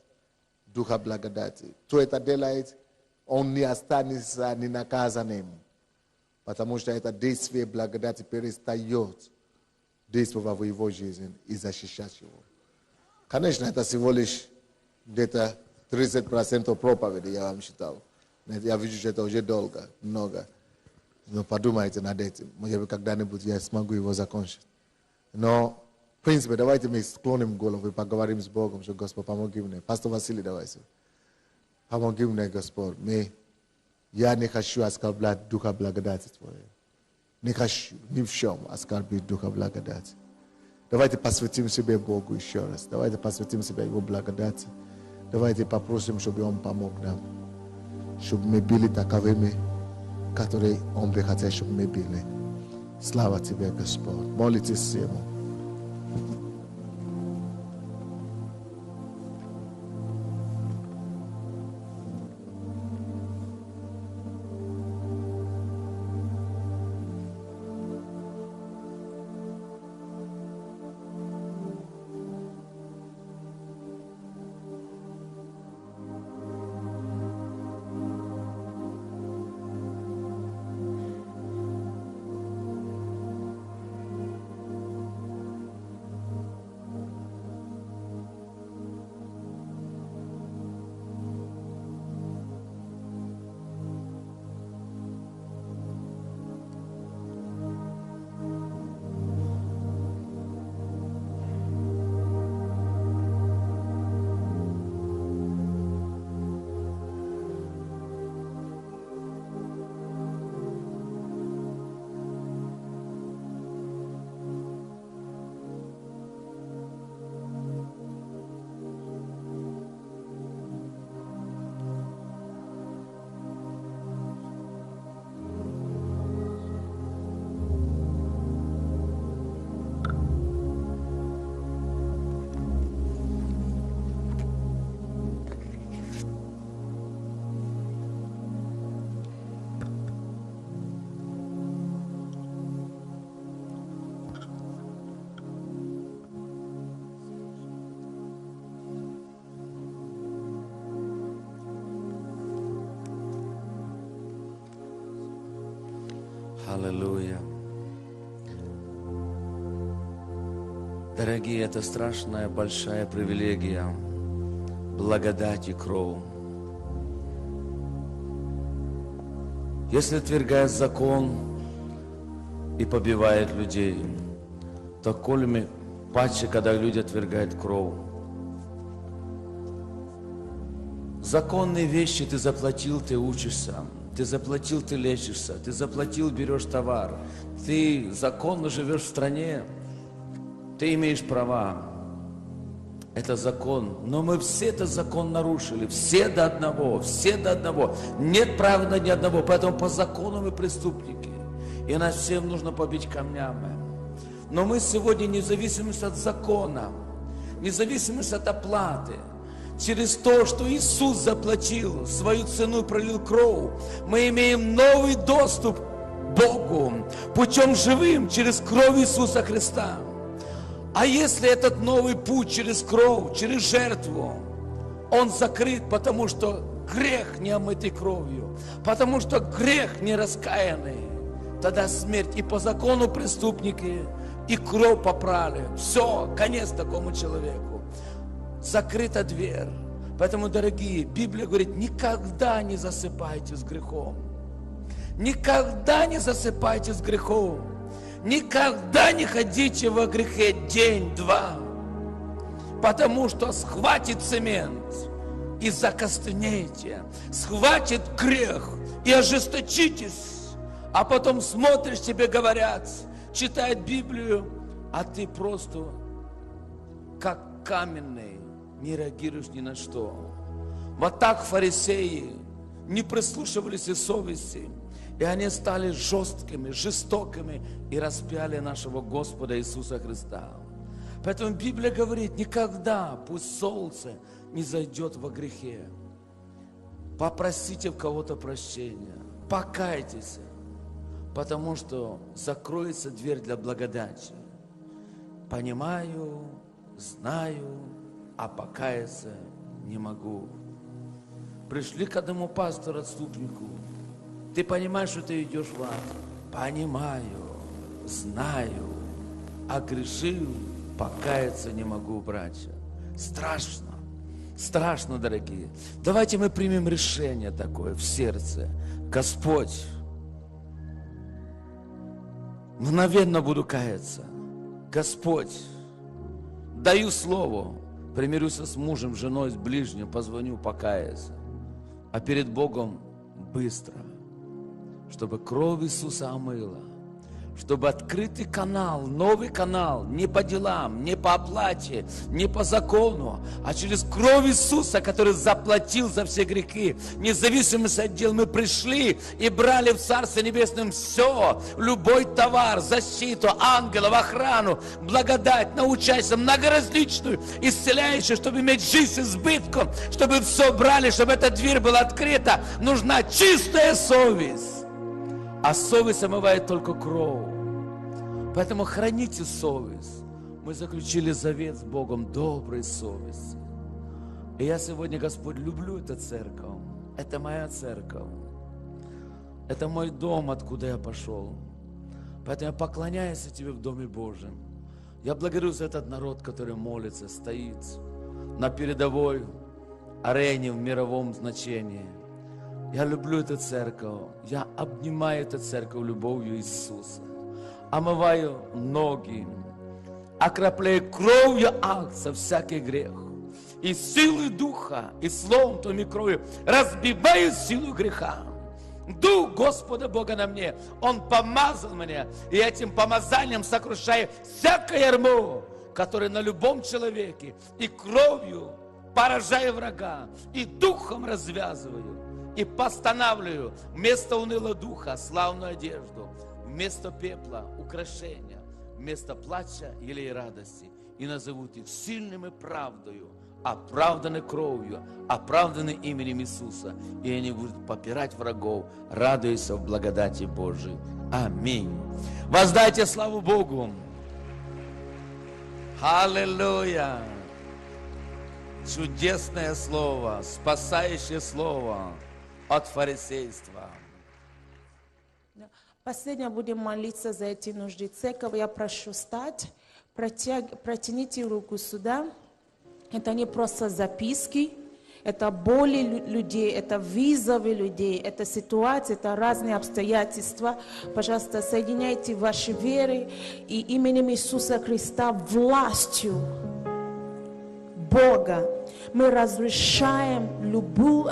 Духа благодати. Кто это делает, он не останется ненаказанным. Потому что это действие благодати перестает действовать в его жизни и защищать его. Конечно, это всего лишь где-то 30% проповеди, я вам считал. Я вижу, что это уже долго, много. Но подумайте над этим. Может быть, когда-нибудь я смогу его закончить. Но, в принципе, давайте мы склоним голову и поговорим с Богом, что Господь, помоги мне. Пастор Василий, давайте. Помоги мне, Господь. Я не хочу оскорблять Духа благодати Твоей. Не хочу ни в чем оскорбить Духа благодати. Давайте посвятим себе Богу еще раз. Давайте посвятим себе Его благодати. Давайте попросим, чтобы Он помог нам. Чтобы мы были таковыми, которые Он бы хотел, чтобы мы были. Слава Тебе, Господь. Молитесь Ему. Аллилуйя. Дорогие, это страшная большая привилегия, благодать и кровь. Если отвергает закон и побивает людей, то коль паче, когда люди отвергают кровь. Законные вещи ты заплатил, ты учишься. Ты заплатил, ты лечишься. Ты заплатил, берешь товар. Ты законно живешь в стране. Ты имеешь права. Это закон. Но мы все этот закон нарушили. Все до одного. Все до одного. Нет права ни одного. Поэтому по закону мы преступники. И нас всем нужно побить камнями. Но мы сегодня, независимость от закона, независимость от оплаты, через то, что Иисус заплатил свою цену, пролил кровь, мы имеем новый доступ к Богу путем живым через кровь Иисуса Христа. А если этот новый путь через кровь, через жертву, он закрыт, потому что грех не омытый кровью, потому что грех не раскаянный, тогда смерть. И по закону преступники, и кровь попрали. Все, конец такому человеку. Закрыта дверь. Поэтому, дорогие, Библия говорит, никогда не засыпайте с грехом. Никогда не засыпайте с грехом. Никогда не ходите во грехе день-два. Потому что схватит цемент и закостенеете. Схватит грех и ожесточитесь. А потом смотришь, тебе говорят, читает Библию, а ты просто как каменный, не реагируешь ни на что. Вот так фарисеи не прислушивались и совести, и они стали жесткими, жестокими и распяли нашего Господа Иисуса Христа. Поэтому Библия говорит, никогда пусть солнце не зайдет во грехе. Попросите у кого-то прощения, покайтесь, потому что закроется дверь для благодати. Понимаю, знаю, а покаяться не могу. Пришли к одному пастору-отступнику. Ты понимаешь, что ты идешь в ад? Понимаю, знаю, а грешил, покаяться не могу, братья. Страшно, страшно, дорогие. Давайте мы примем решение такое в сердце. Господь, мгновенно буду каяться. Господь, даю слово, примирюсь с мужем, женой, с ближним, позвоню, покаяться. А перед Богом быстро, чтобы кровь Иисуса омыла, чтобы открытый канал, новый канал, не по делам, не по оплате, не по закону, а через кровь Иисуса, который заплатил за все грехи, независимость от дел, мы пришли и брали в Царстве Небесном все, любой товар, защиту, ангелов, охрану, благодать, научайся, многоразличную, исцеляющую, чтобы иметь жизнь с избытком, чтобы все брали, чтобы эта дверь была открыта, нужна чистая совесть. А совесть омывает только кровь. Поэтому храните совесть. Мы заключили завет с Богом доброй совести. И я сегодня, Господь, люблю эту церковь. Это моя церковь. Это мой дом, откуда я пошел. Поэтому я поклоняюсь Тебе в Доме Божьем. Я благодарю за этот народ, который молится, стоит на передовой арене в мировом значении. Я люблю эту церковь. Я обнимаю эту церковь любовью Иисуса. Омываю ноги. Окропляю кровью акца всякий грех. И силой Духа, и словом Твоим кровью разбиваю силу греха. Дух Господа Бога на мне. Он помазал меня. И этим помазанием сокрушаю всякое ярмо, которое на любом человеке. И кровью поражаю врага. И духом развязываю. И постанавливаю вместо унылого духа славную одежду, вместо пепла украшения, вместо плача или радости. И назовут их сильным и правдою, оправданы кровью, оправданы именем Иисуса. И они будут попирать врагов, радуясь в благодати Божией. Аминь. Воздайте славу Богу. Аллилуйя. Чудесное слово, спасающее слово от фарисейства. Последнее будем молиться за эти нужды. Церковь, я прошу стать, протяните руку сюда. Это не просто записки, это боли людей, это вызовы людей, это ситуации, это разные обстоятельства. Пожалуйста, соединяйте ваши веры и именем Иисуса Христа властью Бога. Мы разрешаем любую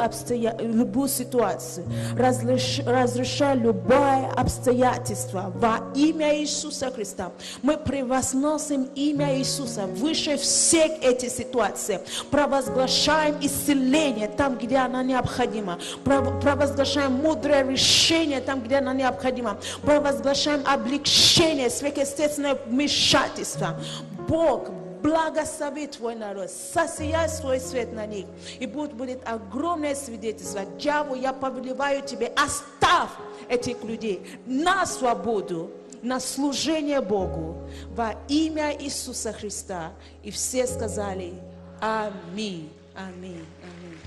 ситуацию, разрешаем любое обстоятельство во имя Иисуса Христа. Мы превозносим имя Иисуса выше всех этих ситуаций. Провозглашаем исцеление там, где оно необходимо. Провозглашаем мудрое решение там, где оно необходимо. Провозглашаем облегчение, сверхъестественное вмешательство. Бог благослови твой народ, сосияй свой свет на них, и будет огромное свидетельство. Дьявол, я повелеваю тебе, оставь этих людей на свободу, на служение Богу во имя Иисуса Христа. И все сказали аминь, аминь, аминь.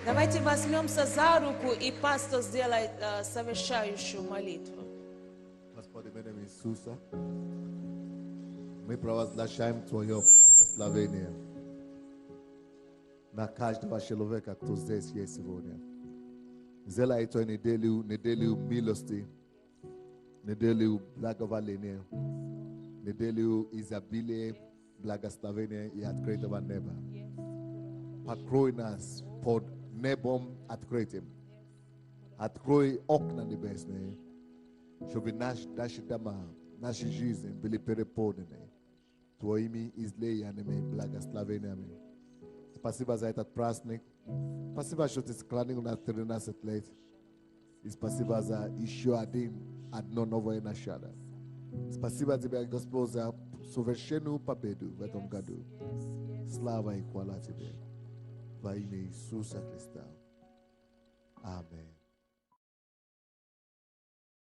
Давайте возьмемся за руку, и пастор сделает совершающую молитву. Господи, в имя Иисуса, мы провозглашаем Твое благословение на каждого человека, кто здесь есть сегодня. Сделай эту неделю милости, неделю благоволения, неделю изобилия, благословения и открытого неба. Покрой нас под небом открытым. Открой окна небесные, чтобы наши дома, наши жизни были переполнены Твоими излияниями, благословениями. Спасибо за этот праздник. Спасибо, что Ты склонил нас 13 лет. И спасибо за еще одно новое начало. Спасибо Тебе, Господь, за совершенную победу в этом году. Слава и хвала Тебе. Во имя Иисуса Христа. Аминь.